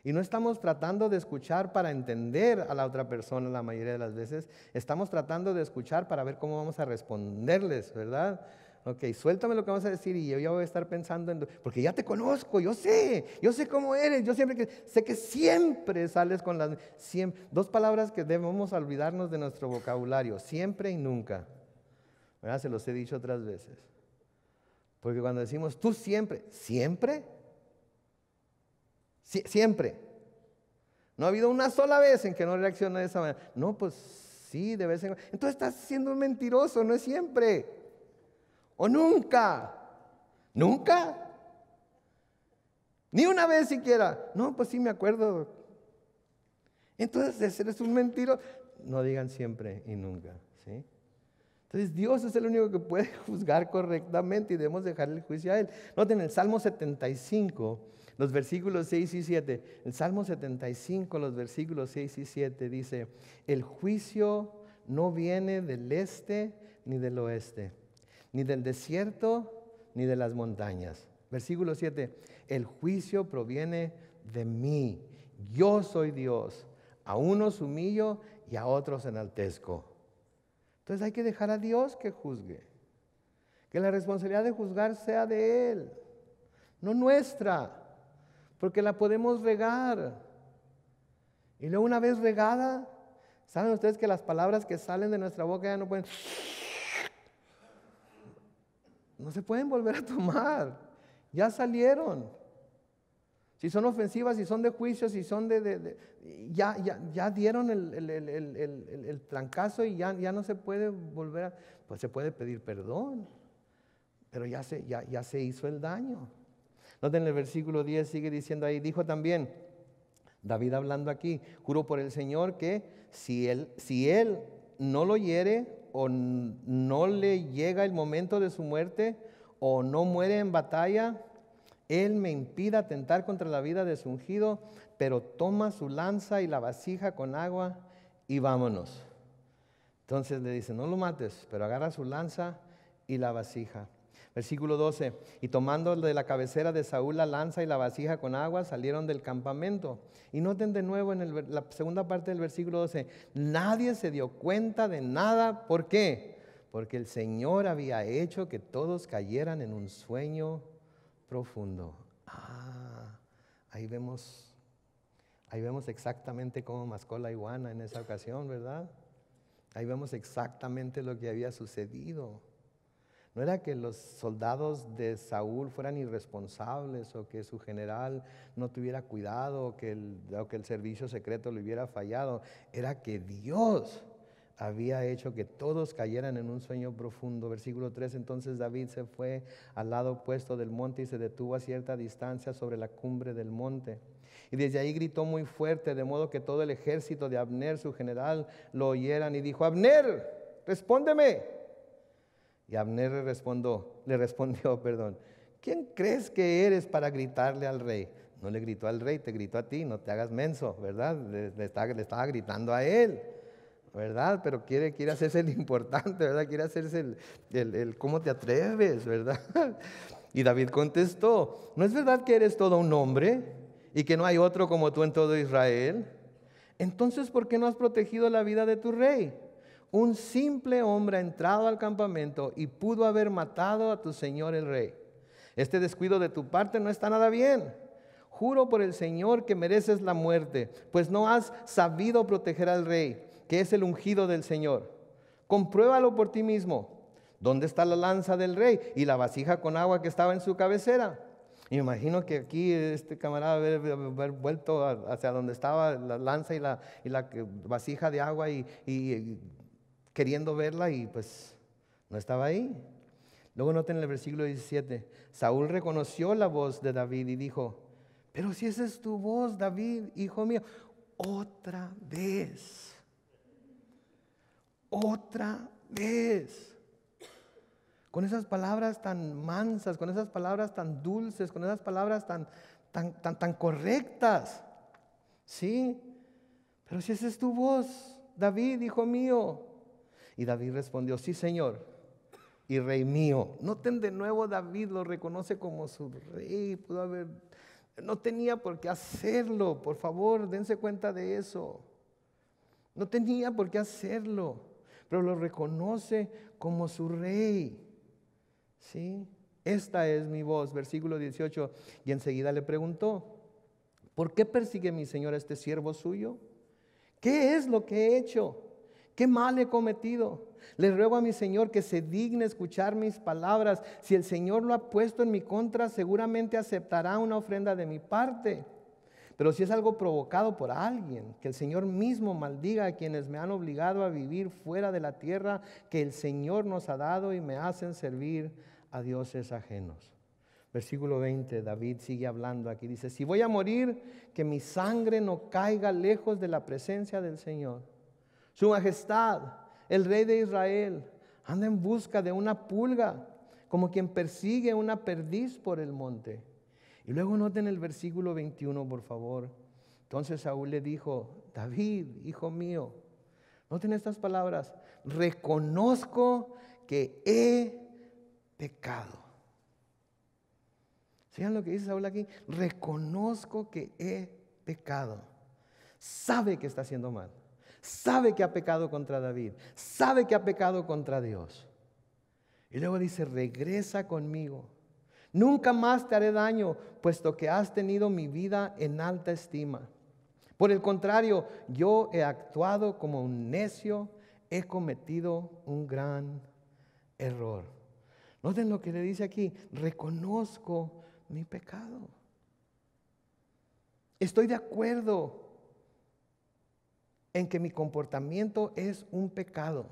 Y no estamos tratando de escuchar para entender a la otra persona la mayoría de las veces. Estamos tratando de escuchar para ver cómo vamos a responderles, ¿verdad? Ok, suéltame lo que vas a decir y yo ya voy a estar pensando porque ya te conozco, yo sé cómo eres, sé que siempre sales con las 2 palabras que debemos olvidarnos de nuestro vocabulario, siempre y nunca, ¿verdad? Se los he dicho otras veces, porque cuando decimos tú siempre, ¿siempre? Siempre. No ha habido una sola vez en que no reaccione de esa manera. No, pues sí, de vez en cuando. Entonces estás siendo un mentiroso, no es siempre. O nunca. ¿Nunca? Ni una vez siquiera. No, pues sí me acuerdo. Entonces eres un mentiroso. No digan siempre y nunca, ¿sí? Entonces Dios es el único que puede juzgar correctamente y debemos dejar el juicio a Él. Noten el Salmo 75, los versículos 6 y 7. El Salmo 75, los versículos 6 y 7 dice: el juicio no viene del este ni del oeste, ni del desierto ni de las montañas. Versículo 7, el juicio proviene de mí. Yo soy Dios. A unos humillo y a otros enaltezco. Entonces hay que dejar a Dios que juzgue. Que la responsabilidad de juzgar sea de Él, no nuestra, porque la podemos regar. Y luego una vez regada, ¿saben ustedes que las palabras que salen de nuestra boca ya no se pueden volver a tomar? Ya salieron. Si son ofensivas, si son de juicio, si son ya dieron el trancazo y ya no se puede volver a, pues se puede pedir perdón, pero ya se hizo el daño. Noten el versículo 10, sigue diciendo ahí, dijo también, David hablando aquí, juro por el Señor que si él no lo hiere o no le llega el momento de su muerte o no muere en batalla, Él me impida atentar contra la vida de su ungido, pero toma su lanza y la vasija con agua y vámonos. Entonces le dice, no lo mates, pero agarra su lanza y la vasija. Versículo 12, y tomando de la cabecera de Saúl la lanza y la vasija con agua, salieron del campamento. Y noten de nuevo en la segunda parte del versículo 12, nadie se dio cuenta de nada. ¿Por qué? Porque el Señor había hecho que todos cayeran en un sueño profundo. Ahí vemos exactamente cómo mascó la iguana en esa ocasión, ¿verdad? Ahí vemos exactamente lo que había sucedido. No era que los soldados de Saúl fueran irresponsables o que su general no tuviera cuidado o que el servicio secreto le hubiera fallado. Era que Dios había hecho que todos cayeran en un sueño profundo. Versículo 3, entonces David se fue al lado opuesto del monte y se detuvo a cierta distancia sobre la cumbre del monte. Y desde ahí gritó muy fuerte, de modo que todo el ejército de Abner, su general, lo oyeran y dijo, Abner, respóndeme. Y Abner le respondió, ¿quién crees que eres para gritarle al rey? No le gritó al rey, te gritó a ti, no te hagas menso, ¿verdad? Le estaba gritando a él, ¿verdad? Pero quiere hacerse el importante, ¿verdad? Quiere hacerse el ¿cómo te atreves?, ¿verdad? Y David contestó, ¿no es verdad que eres todo un hombre y que no hay otro como tú en todo Israel? Entonces, ¿por qué no has protegido la vida de tu rey? Un simple hombre ha entrado al campamento y pudo haber matado a tu señor el rey. Este descuido de tu parte no está nada bien. Juro por el Señor que mereces la muerte, pues no has sabido proteger al rey, que es el ungido del Señor. Compruébalo por ti mismo. ¿Dónde está la lanza del rey y la vasija con agua que estaba en su cabecera? Y me imagino que aquí este camarada haber vuelto hacia donde estaba la lanza y la vasija de agua y queriendo verla y pues no estaba ahí. Luego noten el versículo 17. Saúl reconoció la voz de David y dijo, pero si esa es tu voz, David, hijo mío, otra vez. Con esas palabras tan mansas, con esas palabras tan dulces, con esas palabras tan correctas. ¿Sí? Pero si esa es tu voz, David, hijo mío. Y David respondió, sí, Señor, y rey mío. Noten de nuevo, David lo reconoce como su rey. No tenía por qué hacerlo. Por favor, dense cuenta de eso. No tenía por qué hacerlo, pero lo reconoce como su rey. ¿Sí? Esta es mi voz, versículo 18. Y enseguida le preguntó, ¿por qué persigue mi Señor a este siervo suyo? ¿Qué es lo que he hecho? ¿Qué mal he cometido? Le ruego a mi Señor que se digne escuchar mis palabras. Si el Señor lo ha puesto en mi contra, seguramente aceptará una ofrenda de mi parte. Pero si es algo provocado por alguien, que el Señor mismo maldiga a quienes me han obligado a vivir fuera de la tierra que el Señor nos ha dado y me hacen servir a dioses ajenos. Versículo 20, David sigue hablando aquí. Dice, si voy a morir, que mi sangre no caiga lejos de la presencia del Señor. Su majestad, el rey de Israel, anda en busca de una pulga, como quien persigue una perdiz por el monte. Y luego noten el versículo 21, por favor. Entonces Saúl le dijo, David, hijo mío, noten estas palabras, reconozco que he pecado. ¿Sigan lo que dice Saúl aquí? Reconozco que he pecado. Sabe que está haciendo mal. Sabe que ha pecado contra David. Sabe que ha pecado contra Dios. Y luego dice, regresa conmigo. Nunca más te haré daño, puesto que has tenido mi vida en alta estima. Por el contrario, yo he actuado como un necio, he cometido un gran error. Noten lo que le dice aquí, reconozco mi pecado. Estoy de acuerdo en que mi comportamiento es un pecado,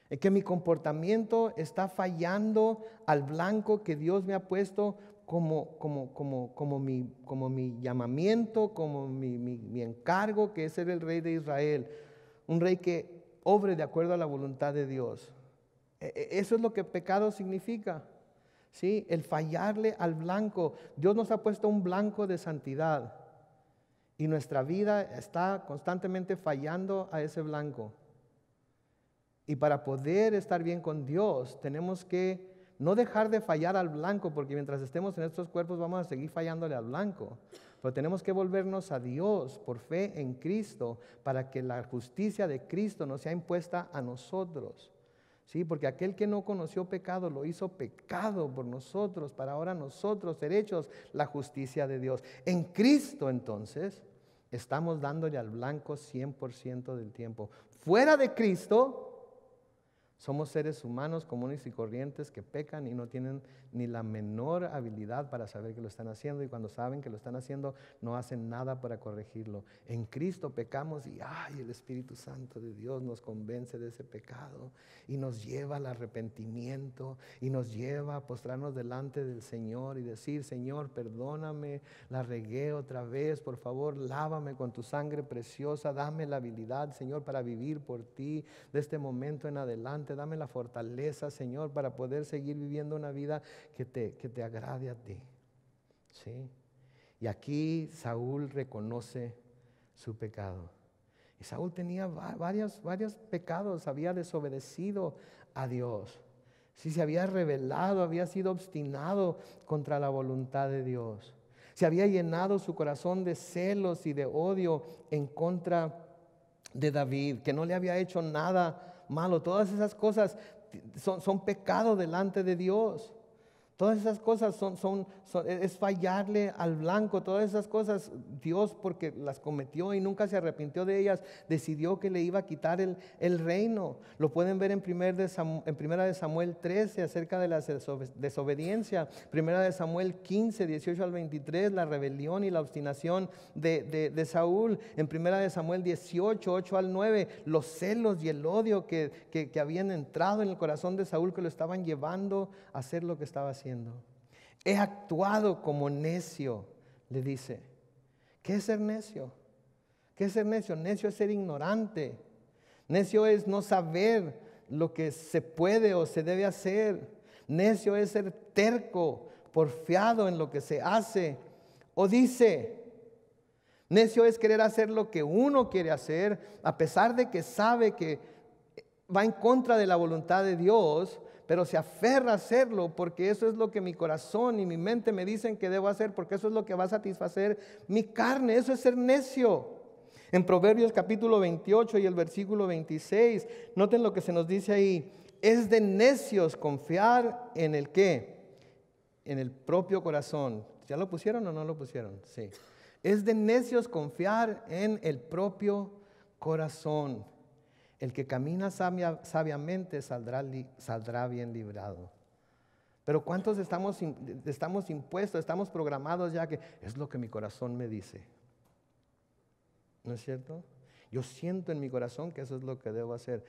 en que mi comportamiento está fallando al blanco que Dios me ha puesto como mi llamamiento, como mi encargo, que es ser el rey de Israel, un rey que obre de acuerdo a la voluntad de Dios. Eso es lo que pecado significa, ¿sí? El fallarle al blanco. Dios nos ha puesto un blanco de santidad. Y nuestra vida está constantemente fallando a ese blanco. Y para poder estar bien con Dios, tenemos que no dejar de fallar al blanco, porque mientras estemos en estos cuerpos vamos a seguir fallándole al blanco. Pero tenemos que volvernos a Dios por fe en Cristo, para que la justicia de Cristo nos sea impuesta a nosotros. Sí, porque aquel que no conoció pecado lo hizo pecado por nosotros, para ahora nosotros ser hechos la justicia de Dios. En Cristo entonces estamos dándole al blanco 100% del tiempo. Fuera de Cristo somos seres humanos comunes y corrientes que pecan y no tienen ni la menor habilidad para saber que lo están haciendo, y cuando saben que lo están haciendo no hacen nada para corregirlo. En Cristo pecamos y el Espíritu Santo de Dios nos convence de ese pecado y nos lleva al arrepentimiento y nos lleva a postrarnos delante del Señor y decir: Señor, perdóname, la regué otra vez, por favor lávame con tu sangre preciosa, dame la habilidad, Señor, para vivir por ti de este momento en adelante. Dame la fortaleza, Señor, para poder seguir viviendo una vida que te agrade a ti. ¿Sí? Y aquí Saúl reconoce su pecado. Y Saúl tenía varios pecados. Había desobedecido a Dios. Sí, se había rebelado, había sido obstinado contra la voluntad de Dios. Se había llenado su corazón de celos y de odio en contra de David, que no le había hecho nada malo. Todas esas cosas son pecado delante de Dios. Todas esas cosas es fallarle al blanco. Todas esas cosas Dios, porque las cometió y nunca se arrepintió de ellas, decidió que le iba a quitar el reino. Lo pueden ver en Primera de Samuel 13 acerca de la desobediencia. Primera de Samuel 15, 18 al 23, la rebelión y la obstinación de Saúl. En Primera de Samuel 18, 8 al 9, los celos y el odio que habían entrado en el corazón de Saúl, que lo estaban llevando a hacer lo que estaba haciendo. He actuado como necio, le dice. ¿Qué es ser necio? ¿Qué es ser necio? Necio es ser ignorante. Necio es no saber lo que se puede o se debe hacer. Necio es ser terco, porfiado en lo que se hace o dice. Necio es querer hacer lo que uno quiere hacer, a pesar de que sabe que va en contra de la voluntad de Dios, pero se aferra a hacerlo porque eso es lo que mi corazón y mi mente me dicen que debo hacer, porque eso es lo que va a satisfacer mi carne. Eso es ser necio. En Proverbios capítulo 28 y el versículo 26, noten lo que se nos dice ahí: es de necios confiar en el ¿qué? En el propio corazón. ¿Ya lo pusieron o no lo pusieron? Sí. Es de necios confiar en el propio corazón. El que camina sabiamente saldrá bien librado. Pero ¿cuántos estamos impuestos, estamos programados ya que es lo que mi corazón me dice? ¿No es cierto? Yo siento en mi corazón que eso es lo que debo hacer.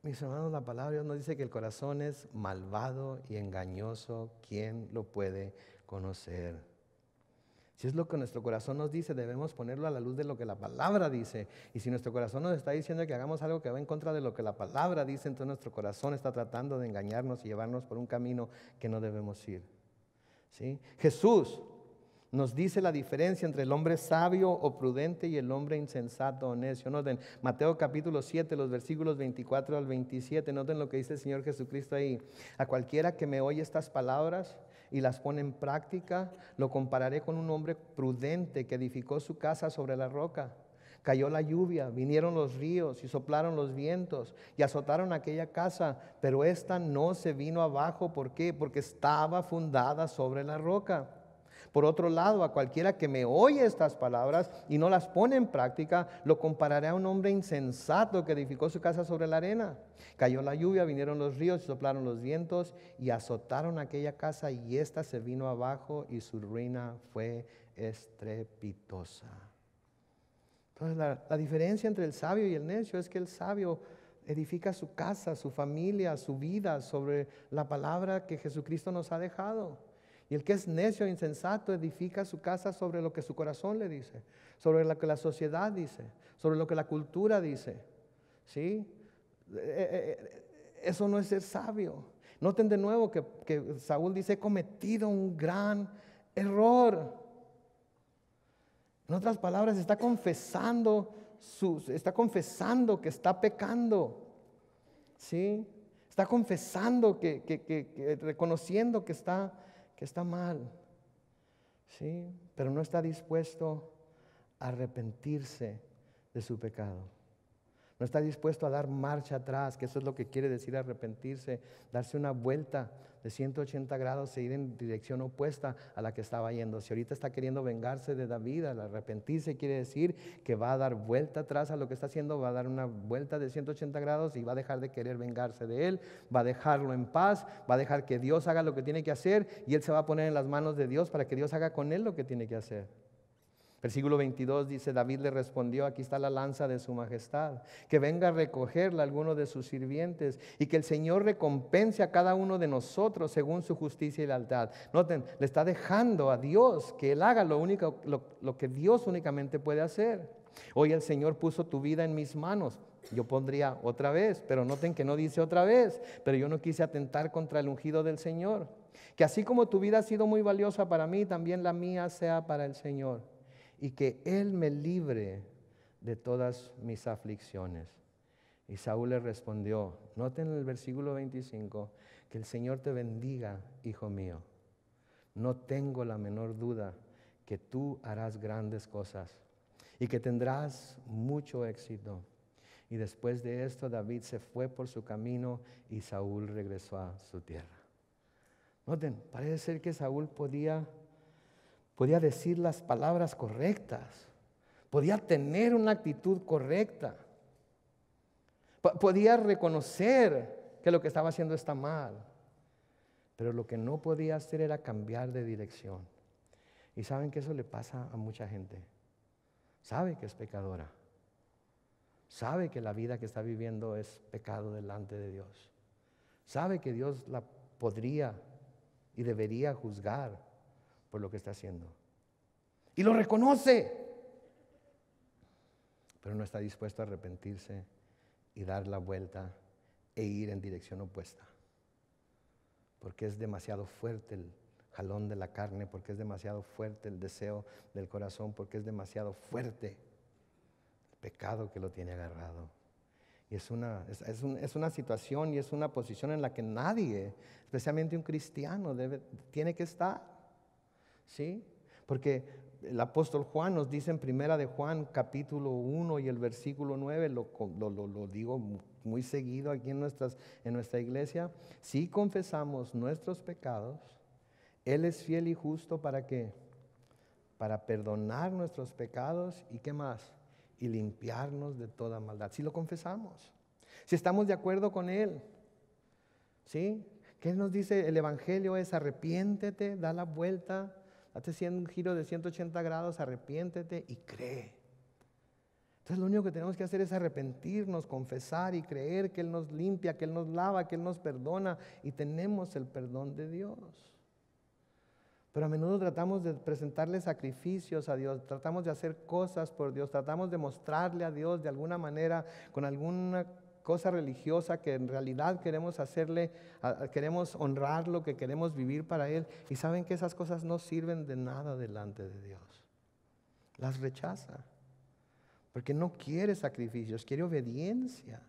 Mis hermanos, la palabra de Dios nos dice que el corazón es malvado y engañoso. ¿Quién lo puede conocer? Si es lo que nuestro corazón nos dice, debemos ponerlo a la luz de lo que la palabra dice. Y si nuestro corazón nos está diciendo que hagamos algo que va en contra de lo que la palabra dice, entonces nuestro corazón está tratando de engañarnos y llevarnos por un camino que no debemos ir. ¿Sí? Jesús nos dice la diferencia entre el hombre sabio o prudente y el hombre insensato o necio. Noten Mateo capítulo 7, los versículos 24 al 27. Noten lo que dice el Señor Jesucristo ahí: a cualquiera que me oye estas palabras y las pone en práctica, lo compararé con un hombre prudente que edificó su casa sobre la roca. Cayó la lluvia, vinieron los ríos y soplaron los vientos y azotaron aquella casa, pero ésta no se vino abajo. ¿Por qué? Porque estaba fundada sobre la roca. Por otro lado, a cualquiera que me oye estas palabras y no las pone en práctica, lo compararé a un hombre insensato que edificó su casa sobre la arena. Cayó la lluvia, vinieron los ríos y soplaron los vientos y azotaron aquella casa, y ésta se vino abajo y su ruina fue estrepitosa. Entonces la diferencia entre el sabio y el necio es que el sabio edifica su casa, su familia, su vida sobre la palabra que Jesucristo nos ha dejado. Y el que es necio e insensato edifica su casa sobre lo que su corazón le dice, sobre lo que la sociedad dice, sobre lo que la cultura dice. ¿Sí? Eso no es ser sabio. Noten de nuevo que Saúl dice: he cometido un gran error. En otras palabras, está confesando que está pecando. ¿Sí? Está confesando reconociendo que está mal. ¿Sí? Pero no está dispuesto a arrepentirse de su pecado. No está dispuesto a dar marcha atrás, que eso es lo que quiere decir arrepentirse, darse una vuelta de 180 grados e ir en dirección opuesta a la que estaba yendo. Si ahorita está queriendo vengarse de David, al arrepentirse quiere decir que va a dar vuelta atrás a lo que está haciendo, va a dar una vuelta de 180 grados y va a dejar de querer vengarse de él, va a dejarlo en paz, va a dejar que Dios haga lo que tiene que hacer, y él se va a poner en las manos de Dios para que Dios haga con él lo que tiene que hacer. Versículo 22 dice: David le respondió: aquí está la lanza de su majestad, que venga a recogerla alguno de sus sirvientes, y que el Señor recompense a cada uno de nosotros según su justicia y lealtad. Noten, le está dejando a Dios que él haga lo que Dios únicamente puede hacer. Hoy el Señor puso tu vida en mis manos. Yo pondría otra vez, pero noten que no dice otra vez. Pero yo no quise atentar contra el ungido del Señor. Que así como tu vida ha sido muy valiosa para mí, también la mía sea para el Señor, y que Él me libre de todas mis aflicciones. Y Saúl le respondió, noten el versículo 25, que el Señor te bendiga, hijo mío. No tengo la menor duda que tú harás grandes cosas y que tendrás mucho éxito. Y después de esto, David se fue por su camino y Saúl regresó a su tierra. Noten, parece ser que Saúl podía decir las palabras correctas, podía tener una actitud correcta, podía reconocer que lo que estaba haciendo está mal, pero lo que no podía hacer era cambiar de dirección. Y saben que eso le pasa a mucha gente. Sabe que es pecadora, sabe que la vida que está viviendo es pecado delante de Dios, sabe que Dios la podría y debería juzgar por lo que está haciendo, y lo reconoce, pero no está dispuesto a arrepentirse y dar la vuelta e ir en dirección opuesta, porque es demasiado fuerte el jalón de la carne, porque es demasiado fuerte el deseo del corazón, porque es demasiado fuerte el pecado que lo tiene agarrado. Y es una situación y es una posición en la que nadie, especialmente un cristiano, tiene que estar. ¿Sí? Porque el apóstol Juan nos dice en Primera de Juan capítulo 1 y el versículo 9, lo digo muy seguido aquí en nuestra iglesia: si confesamos nuestros pecados, Él es fiel y justo para perdonar nuestros pecados y ¿qué más? Y limpiarnos de toda maldad. Si lo confesamos, si estamos de acuerdo con Él, ¿sí? ¿Qué nos dice el Evangelio? Es arrepiéntete, da la vuelta, date haciendo un giro de 180 grados, arrepiéntete y cree. Entonces lo único que tenemos que hacer es arrepentirnos, confesar y creer que Él nos limpia, que Él nos lava, que Él nos perdona, y tenemos el perdón de Dios. Pero a menudo tratamos de presentarle sacrificios a Dios, tratamos de hacer cosas por Dios, tratamos de mostrarle a Dios de alguna manera, con alguna cosa religiosa que en realidad queremos hacerle, queremos honrarlo, que queremos vivir para Él. Y saben que esas cosas no sirven de nada delante de Dios. Las rechaza, porque no quiere sacrificios, quiere obediencia.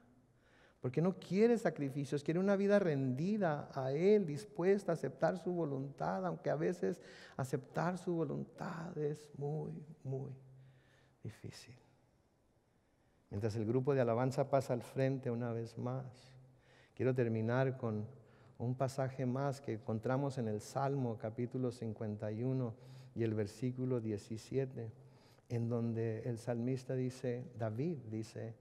Porque no quiere sacrificios, quiere una vida rendida a Él, dispuesta a aceptar su voluntad, aunque a veces aceptar su voluntad es muy, muy difícil. Mientras el grupo de alabanza pasa al frente una vez más, quiero terminar con un pasaje más que encontramos en el Salmo capítulo 51 y el versículo 17, en donde el salmista dice, David dice,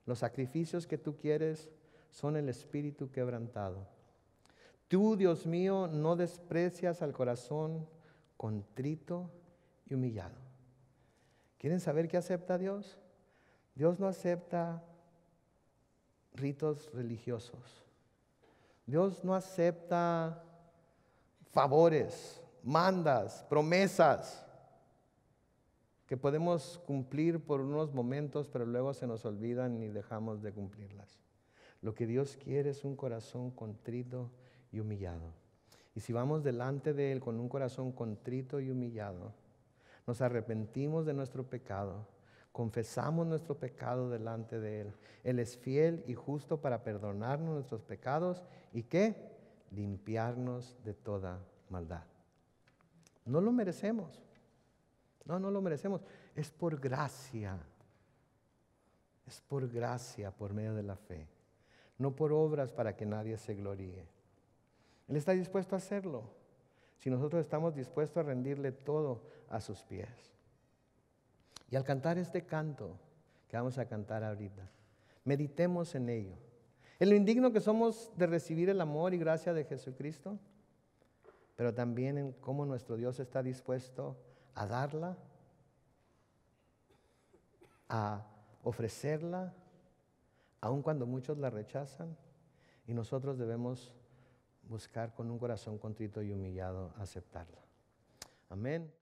los sacrificios que tú quieres son el espíritu quebrantado. Tú, Dios mío, no desprecias al corazón contrito y humillado. ¿Quieren saber qué acepta Dios? Dios no acepta ritos religiosos. Dios no acepta favores, mandas, promesas que podemos cumplir por unos momentos, pero luego se nos olvidan y dejamos de cumplirlas. Lo que Dios quiere es un corazón contrito y humillado. Y si vamos delante de Él con un corazón contrito y humillado, nos arrepentimos de nuestro pecado, confesamos nuestro pecado delante de Él. Él es fiel y justo para perdonarnos nuestros pecados y ¿qué? Limpiarnos de toda maldad. No lo merecemos. No lo merecemos. Es por gracia. Es por gracia por medio de la fe. No por obras para que nadie se gloríe. Él está dispuesto a hacerlo. Si nosotros estamos dispuestos a rendirle todo a sus pies. Y al cantar este canto que vamos a cantar ahorita, meditemos en ello. En lo indigno que somos de recibir el amor y gracia de Jesucristo, pero también en cómo nuestro Dios está dispuesto a darla, a ofrecerla, aun cuando muchos la rechazan, y nosotros debemos buscar con un corazón contrito y humillado aceptarla. Amén.